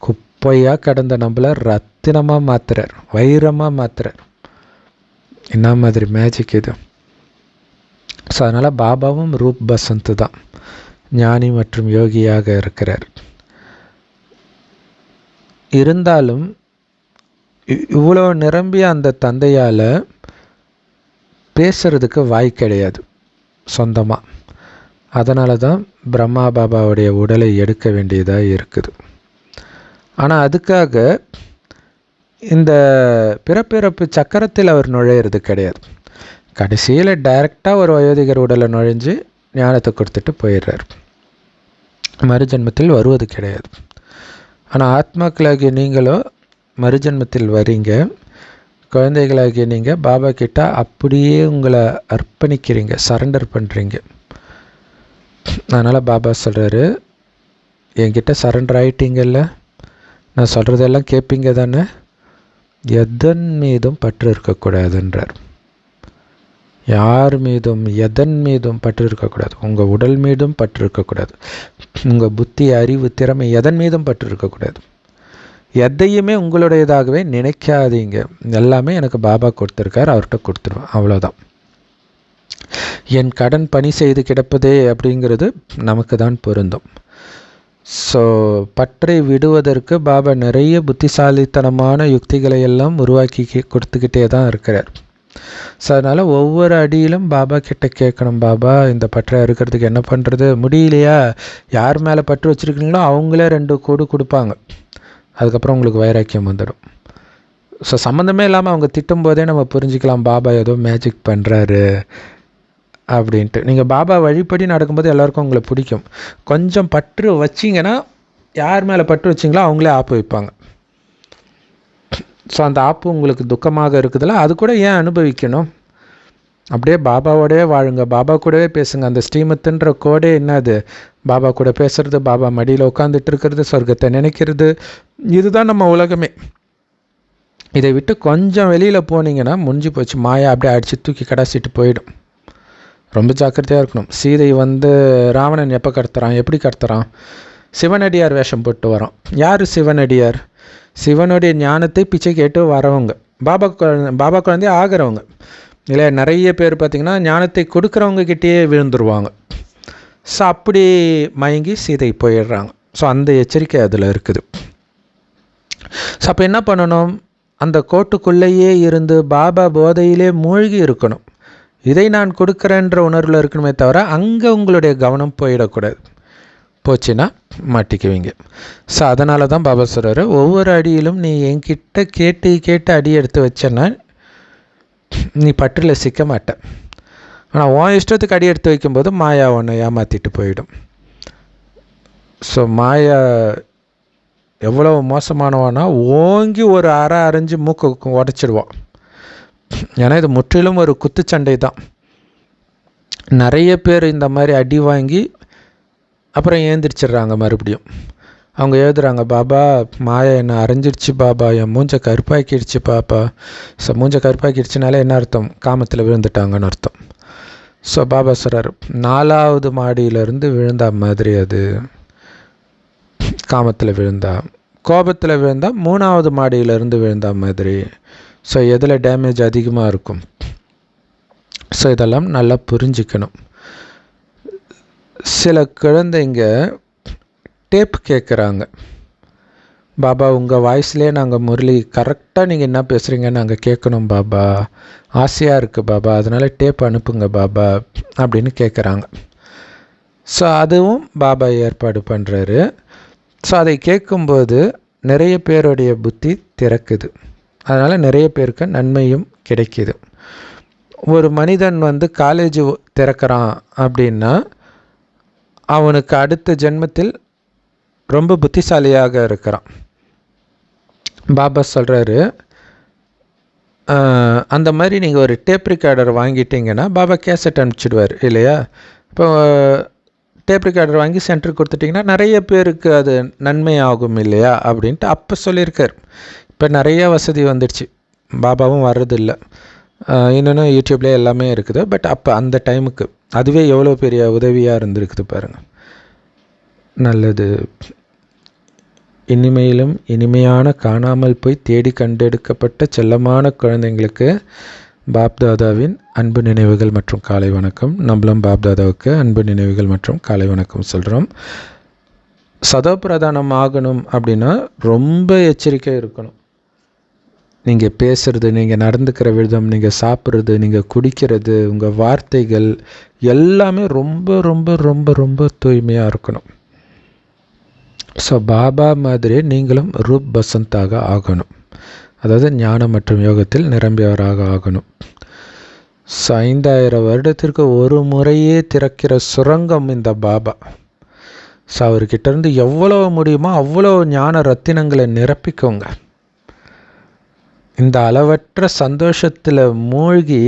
குப்பையாக கடந்த நம்மளை ரத்தினமாக மாற்றுறார், வைரமாக மாற்றுறார். என்ன மாதிரி மேஜிக் இது! ஸோ அதனால் பாபாவும் ரூப் பசந்த் தான், ஞானி மற்றும் யோகியாக இருக்கிறார். இருந்தாலும் இவ்வளோ நிரம்பிய அந்த தந்தையால் பேசுகிறதுக்கு வாய் கிடையாது சொந்தமாக. அதனால தான் பிரம்மா பாபாவுடைய உடலை எடுக்க வேண்டியதாக இருக்குது. ஆனால் அதுக்காக இந்த பிறப்பிறப்பு சக்கரத்தில் அவர் நுழையிறது கிடையாது. கடைசியில் டைரெக்டாக ஒரு வயோதிகர் உடலை நுழைஞ்சு ஞானத்தை கொடுத்துட்டு போயிடுறார். மறுஜன்மத்தில் வருவது கிடையாது. ஆனால் ஆத்மாக்களாகிய நீங்களோ மறுஜன்மத்தில் வரீங்க. குழந்தைகளாகிய நீங்கள் பாபா கிட்ட அப்படியே உங்களை அர்ப்பணிக்கிறீங்க, சரண்டர் பண்ணுறீங்க. அதனால் பாபா சொல்கிறாரு, என்கிட்ட சரண்டர் ஆகிட்டீங்கல்ல, நான் சொல்கிறதெல்லாம் கேட்பீங்க தானே, எதன் மீதும் பற்று இருக்கக்கூடாதுன்றார். யார் மீதும் எதன் மீதும் பற்று இருக்கக்கூடாது. உங்கள் உடல் மீதும் பற்று இருக்கக்கூடாது. உங்கள் புத்தி, அறிவு, திறமை எதன் மீதும் பற்று இருக்கக்கூடாது. எதையுமே உங்களுடையதாகவே நினைக்காதீங்க. எல்லாமே எனக்கு பாபா கொடுத்துருக்கார், அவர்கிட்ட கொடுத்துருவேன், அவ்வளோதான். என் கடன் பணி செய்து கிடப்பதே அப்படிங்கிறது நமக்கு தான் பொருந்தும். ஸோ பற்றை விடுவதற்கு பாபா நிறைய புத்திசாலித்தனமான யுக்திகளை எல்லாம் உருவாக்கி கொடுத்துக்கிட்டே தான் இருக்கிறார். ஸோ அதனால் ஒவ்வொரு அடியிலும் பாபா கிட்ட கேட்கணும், பாபா இந்த பற்றை இருக்கிறதுக்கு என்ன பண்ணுறது, முடியலையா, யார் மேலே பற்று வச்சுருக்கீங்களோ அவங்களே 2 கோடு கொடுப்பாங்க. அதுக்கப்புறம் உங்களுக்கு வைராக்கியம் வந்துடும். ஸோ சம்மந்தமே இல்லாமல் அவங்க திட்டும் போதே நம்ம புரிஞ்சுக்கலாம் பாபா ஏதோ மேஜிக் பண்ணுறாரு அப்படின்ட்டு. நீங்கள் பாபா வழிபடி நடக்கும்போது எல்லாருக்கும் உங்களை பிடிக்கும். கொஞ்சம் பற்று வச்சிங்கன்னா, யார் மேலே பற்று வச்சிங்களோ அவங்களே ஆப்பு வைப்பாங்க. ஸோ அந்த ஆப்பு உங்களுக்கு துக்கமாக இருக்குதுல்ல, அது கூட ஏன் அனுபவிக்கணும்? அப்படியே பாபாவோடவே வாழுங்க, பாபா கூடவே பேசுங்க. அந்த ஸ்ரீமத்துன்ற கோடே என்னது? பாபா கூட பேசுகிறது, பாபா மடியில் உட்காந்துட்டு இருக்கிறது, சொர்க்கத்தை நினைக்கிறது, இதுதான் நம்ம உலகமே. இதை விட்டு கொஞ்சம் வெளியில் போனீங்கன்னா முடிஞ்சு போச்சு. மாயா அப்படியே அடித்து தூக்கி கடாசிட்டு போயிடும். ரொம்ப ஜாக்கிரதையாக இருக்கணும். சீதை ராவணன் எப்போ கடத்துறான், எப்படி கடத்துறான்? சிவனடியார் வேஷம் போட்டு வரான். யார் சிவனடியார்? சிவனுடைய ஞானத்தை பிச்சை கேட்டு வரவங்க, பாபா குழந்தைய ஆகிறவங்க இல்லை. நிறைய பேர் பார்த்திங்கன்னா ஞானத்தை கொடுக்குறவங்க கிட்டேயே விழுந்துருவாங்க. ஸோ அப்படி மயங்கி சீதை போயிடுறாங்க. ஸோ அந்த எச்சரிக்கை அதில் இருக்குது. ஸோ அப்போ என்ன பண்ணணும்? அந்த கோட்டுக்குள்ளேயே இருந்து பாபா போதையிலே மூழ்கி இருக்கணும். இதை நான் கொடுக்குறேன்ற உணர்வில் இருக்கணுமே தவிர அங்கே உங்களுடைய கவனம் போயிடக்கூடாது. போச்சுன்னா மாட்டிக்குவீங்க. ஸோ அதனால தான் பாபா சொல்கிறாரு, ஒவ்வொரு அடியிலும் நீ என்கிட்ட கேட்டு கேட்டு அடி எடுத்து வச்சேன்னா நீ பற்றில் சிக்க மாட்ட. ஆனால் உன் இஷ்டத்துக்கு அடி எடுத்து வைக்கும்போது மாயா ஒன்று ஏமாற்றிட்டு போயிடும். ஸோ மாயா எவ்வளோ மோசமானவானா, ஓங்கி ஒரு அரைஞ்சு மூக்கு உடச்சிடுவான். ஏன்னா இது முற்றிலும் ஒரு குத்துச்சண்டை தான். நிறைய பேர் இந்த மாதிரி அடி வாங்கி அப்புறம் ஏந்திரிச்சிடுறாங்க. மறுபடியும் அவங்க எழுதுறாங்க, பாபா மாயா என்னை அரைஞ்சிடுச்சு, பாபா என் மூஞ்ச கருப்பாக்கிடுச்சு பாப்பா. ஸோ மூஞ்ச கருப்பாக்கிடுச்சுனாலே என்ன அர்த்தம்? காமத்தில் விழுந்துட்டாங்கன்னு அர்த்தம். ஸோ பாபா சொல்கிறார், 4வது மாடியிலேருந்து விழுந்தா மாதிரி அது காமத்தில் விழுந்தா, கோபத்தில் விழுந்தா 3வது மாடியிலேருந்து விழுந்தா மாதிரி. ஸோ எதில் டேமேஜ் அதிகமாக இருக்கும்? ஸோ இதெல்லாம் நல்லா புரிஞ்சிக்கணும். சில குழந்தைங்க டேப் கேட்குறாங்க, பாபா உங்கள் வாய்ஸ்லேயே நாங்கள் முரளி கரெக்டாக நீங்கள் என்ன பேசுகிறீங்கன்னு நாங்கள் கேட்கணும் பாபா, ஆசையாக இருக்குது பாபா, அதனால் டேப் அனுப்புங்க பாபா அப்படின்னு கேட்குறாங்க. ஸோ அதுவும் பாபா ஏற்பாடு பண்ணுறாரு. ஸோ அதை கேட்கும்போது நிறைய பேருடைய புத்தி திறக்குது. அதனால் நிறைய பேருக்கு நன்மையும் கிடைக்கிது. ஒரு மனிதன் காலேஜ் திறக்கிறான் அப்படின்னா அவனுக்கு அடுத்த ஜென்மத்தில் ரொம்ப புத்திசாலியாக இருக்கிறான். பாபா சொல்கிறாரு, அந்த மாதிரி நீங்கள் ஒரு டேப் ரெக்கார்டர் வாங்கிட்டீங்கன்னா பாபா கேசட் அனுப்பிச்சிடுவார் இல்லையா? இப்போ டேப் ரெக்கார்டர் வாங்கி சென்டருக்கு கொடுத்துட்டிங்கன்னா நிறைய பேருக்கு அது நன்மை ஆகும் இல்லையா அப்படின்ட்டு அப்போ சொல்லியிருக்கார். இப்போ நிறைய வசதி வந்துடுச்சு, பாபாவும் வர்றதில்லை, இன்னொன்று யூடியூப்லேயே எல்லாமே இருக்குது. பட் அப்போ அந்த டைமுக்கு அதுவே எவ்வளோ பெரிய உதவியாக இருந்திருக்குது பாருங்கள். நல்லது. இனிமையிலும் இனிமையான காணாமல் போய் தேடி கண்டெடுக்கப்பட்ட செல்லமான குழந்தைங்களுக்கு பாப்தாதாவின் அன்பு நினைவுகள் மற்றும் காலை வணக்கம். நம்மளும் பாப்தாதாவுக்கு அன்பு நினைவுகள் மற்றும் காலை வணக்கம் சொல்கிறோம். சதோபிரதானம் ஆகணும் அப்படின்னா ரொம்ப எச்சரிக்கை இருக்கணும். நீங்கள் பேசுகிறது, நீங்கள் நடந்துக்கிற விதம், நீங்கள் சாப்பிட்றது, நீங்கள் குடிக்கிறது, உங்கள் வார்த்தைகள் எல்லாமே ரொம்ப ரொம்ப ரொம்ப ரொம்ப தூய்மையாக இருக்கணும். ஸோ பாபா மாதிரி நீங்களும் ரூப் பசந்தாக ஆகணும். அதாவது ஞானம் மற்றும் யோகத்தில் நிரம்பியவராக ஆகணும். 5000 வருடத்திற்கு ஒரு முறையே திறக்கிற சுரங்கம் இந்த பாபா. ஸோ அவர்கிட்ட இருந்து எவ்வளோ முடியுமோ அவ்வளோ ஞான ரத்தினங்களை நிரப்பிக்கோங்க. இந்த அளவற்ற சந்தோஷத்தில் மூழ்கி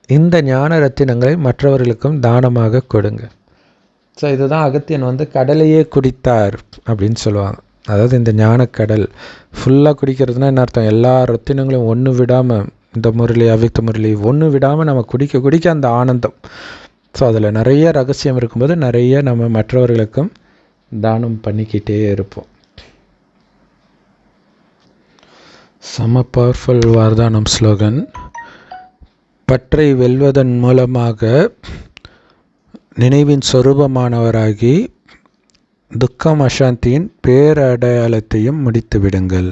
இந்த ஞான ரத்தினங்களை மற்றவர்களுக்கும் தானமாக கொடுங்க. ஸோ இதுதான் அகத்தியன் கடலையே குடித்தார் அப்படின்னு சொல்லுவாங்க. அதாவது இந்த ஞானக்கடல் ஃபுல்லாக குடிக்கிறதுனா என்ன அர்த்தம்? எல்லா ரத்தினங்களும் ஒன்று விடாமல், இந்த முரளி அவ்வித்த முரளி ஒன்று விடாமல் நம்ம குடிக்க குடிக்க அந்த ஆனந்தம். ஸோ அதில் நிறைய ரகசியம் இருக்கும்போது நிறைய நம்ம மற்றவர்களுக்கும் தானம் பண்ணிக்கிட்டே இருப்போம். செம பவர்ஃபுல் வார்தானம் ஸ்லோகன். பற்றை வெல்வதன் மூலமாக நினைவின் சொரூபமானவராகி துக்கம் அசாந்தியின் பேரடையாளத்தையும் முடித்து விடுங்கள்.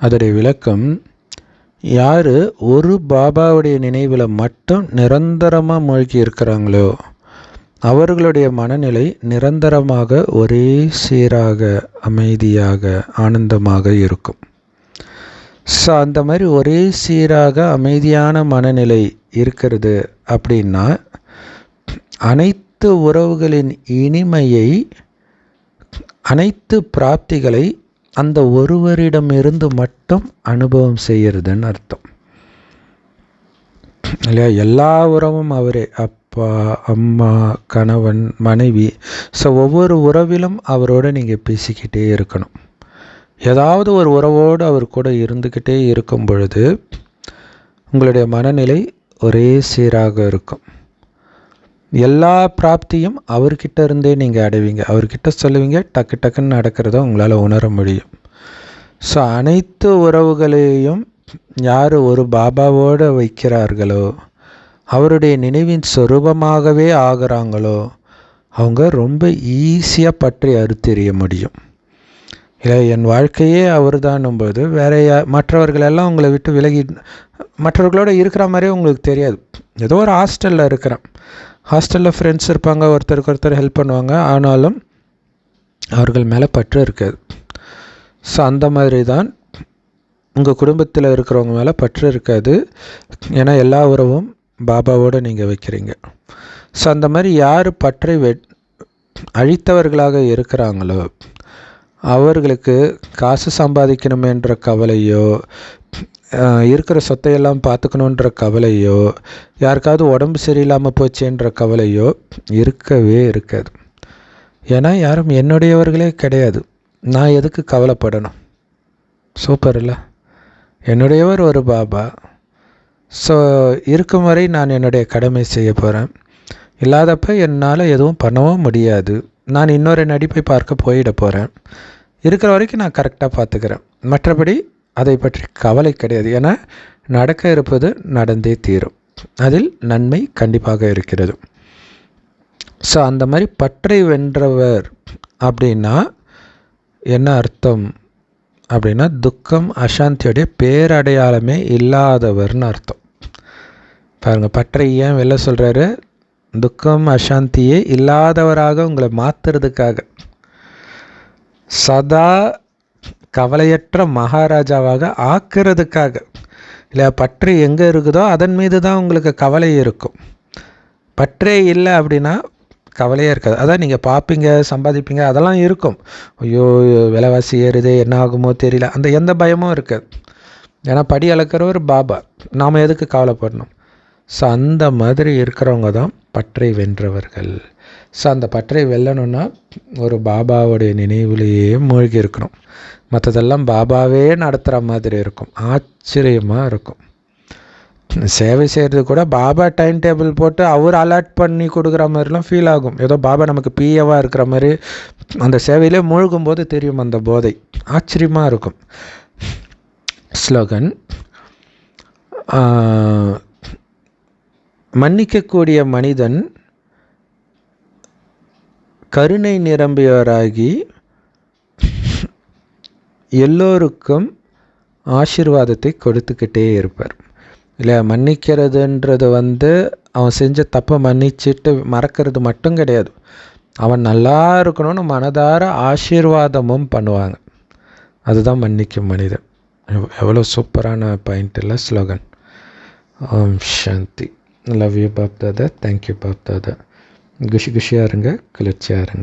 அதோடைய விளக்கம், யார் ஒரு பாபாவுடைய நினைவில் மட்டும் நிரந்தரமாக மூழ்கி இருக்கிறாங்களோ அவர்களுடைய மனநிலை நிரந்தரமாக ஒரே சீராக அமைதியாக ஆனந்தமாக இருக்கும். ஸோ அந்த மாதிரி ஒரே சீராக அமைதியான மனநிலை இருக்கிறது அப்படின்னா அனைத்து உறவுகளின் இனிமையை, அனைத்து பிராப்திகளை அந்த ஒருவரிடமிருந்து மட்டும் அனுபவம் செய்கிறதுன்னு அர்த்தம் இல்லையா? எல்லா உறவும் அவரே, அப்பா, அம்மா, கணவன், மனைவி. ஸோ ஒவ்வொரு உறவிலும் அவரோடு நீங்கள் பேசிக்கிட்டே இருக்கணும். ஏதாவது ஒரு உறவோடு அவர் கூட இருந்துக்கிட்டே இருக்கும் பொழுது உங்களுடைய மனநிலை ஒரே சீராக இருக்கும். எல்லா பிராப்தியும் அவர்கிட்ட இருந்தே நீங்கள் அடைவீங்க. அவர்கிட்ட சொல்லுவீங்க, டக்கு டக்குன்னு நடக்கிறத உங்களால் உணர முடியும். ஸோ அனைத்து உறவுகளையும் யார் ஒரு பாபாவோடு வைக்கிறார்களோ, அவருடைய நினைவின் சொரூபமாகவே ஆகிறாங்களோ, அவங்க ரொம்ப ஈஸியாக பற்றி அறுத்தெறிய முடியும். இல்லை, என் வாழ்க்கையே அவர் தானும்போது வேற மற்றவர்களெல்லாம் உங்களை விட்டு விலகி மற்றவர்களோடு இருக்கிற மாதிரியே உங்களுக்கு தெரியாது. ஏதோ ஒரு ஹாஸ்டலில் இருக்கிறேன், ஹாஸ்டலில் ஃப்ரெண்ட்ஸ் இருப்பாங்க, ஒருத்தருக்கு ஒருத்தர் ஹெல்ப் பண்ணுவாங்க, ஆனாலும் அவர்கள் மேலே பற்று இருக்காது. ஸோ அந்த மாதிரி தான் உங்கள் குடும்பத்தில் இருக்கிறவங்க மேலே பற்று இருக்காது. ஏன்னா எல்லா உறவும் பாபாவோடு நீங்கள் வைக்கிறீங்க. ஸோ அந்த மாதிரி யார் பற்றை அழித்தவர்களாக இருக்கிறாங்களோ அவர்களுக்கு காசு சம்பாதிக்கணுமேன்ற கவலையோ, இருக்கிற சொத்தையெல்லாம் பார்த்துக்கணுன்ற கவலையோ, யாருக்காவது உடம்பு சரியில்லாமல் போச்சேன்ற கவலையோ இருக்கவே இருக்காது. ஏன்னா யாரும் என்னுடையவர்களே கிடையாது. நான் எதுக்கு கவலைப்படணும்? சூப்பர் இல்லை? என்னுடையவர் ஒரு பாபா. ஸோ இருக்கும் வரை நான் என்னுடைய கடமை செய்ய போகிறேன். இல்லாதப்ப என்னால் எதுவும் பண்ணவும் முடியாது. நான் இன்னொரு நடிப்பை பார்க்க போயிட போகிறேன். இருக்கிற வரைக்கும் நான் கரெக்டாக பார்த்துக்கிறேன். மற்றபடி அதை பற்றி கவலை கிடையாது. ஏன்னா நடக்க இருப்பது நடந்தே தீரும். அதில் நன்மை கண்டிப்பாக இருக்கிறது. ஸோ அந்த மாதிரி பற்றை வென்றவர் அப்படின்னா என்ன அர்த்தம் அப்படின்னா, துக்கம் அசாந்தியோடைய பேரடையாளமே இல்லாதவர்னு அர்த்தம். பாருங்கள், பற்றை ஏன் வெளில சொல்கிறாரு? துக்கம் அசாந்தியே இல்லாதவராக உங்களை மாற்றுறதுக்காக, சதா கவலையற்ற மகாராஜாவாக ஆக்கிறதுக்காக. இல்லை, பற்று எங்கே இருக்குதோ அதன் மீது தான் உங்களுக்கு கவலை இருக்கும். பற்றே இல்லை அப்படின்னா கவலையே இருக்காது. அதான் நீங்கள் பார்ப்பீங்க, சம்பாதிப்பீங்க, அதெல்லாம் இருக்கும். ஐயோ விலைவாசி ஏறுதே, என்ன ஆகுமோ தெரியல, அந்த எந்த பயமும் இருக்காது. ஏன்னா படி அளக்கிறவர் பாபா, நாம் எதுக்கு கவலைப்படணும்? ஸோ அந்த மாதிரி இருக்கிறவங்க தான் பற்றை வென்றவர்கள். ஸோ அந்த பற்றை வெல்லணுன்னா ஒரு பாபாவுடைய நினைவிலேயே மூழ்கி இருக்கணும். மற்றதெல்லாம் பாபாவே நடத்துகிற மாதிரி இருக்கும். ஆச்சரியமாக இருக்கும். சேவை செய்கிறது கூட பாபா டைம் டேபிள் போட்டு அவர் அலர்ட் பண்ணி கொடுக்குற மாதிரிலாம் ஃபீல் ஆகும். ஏதோ பாபா நமக்கு பிஏவாக இருக்கிற மாதிரி அந்த சேவையிலே மூழ்கும்போது தெரியும் அந்த போதை. ஆச்சரியமாக இருக்கும். ஸ்லோகன், மன்னிக்கக்கூடிய மனிதன் கருணை நிரம்பியவராகி எல்லோருக்கும் ஆசீர்வாதத்தை கொடுத்துக்கிட்டே இருப்பார். இல்லை, மன்னிக்கிறதுன்றது அவன் செஞ்ச தப்பை மன்னிச்சிட்டு மறக்கிறது மட்டும் கிடையாது. அவன் நல்லா இருக்கணும்னு மனதார ஆசீர்வாதமும் பண்ணுவாங்க. அதுதான் மன்னிக்கும் மனிதன். எவ்வளோ சூப்பரான பாயிண்ட் இல்லை ஸ்லோகன். ஓம் சாந்தி. Love you Bap Dada. Thank you Bap Dada. குஷியாக இருங்க, குளிர்ச்சியாக இருங்க.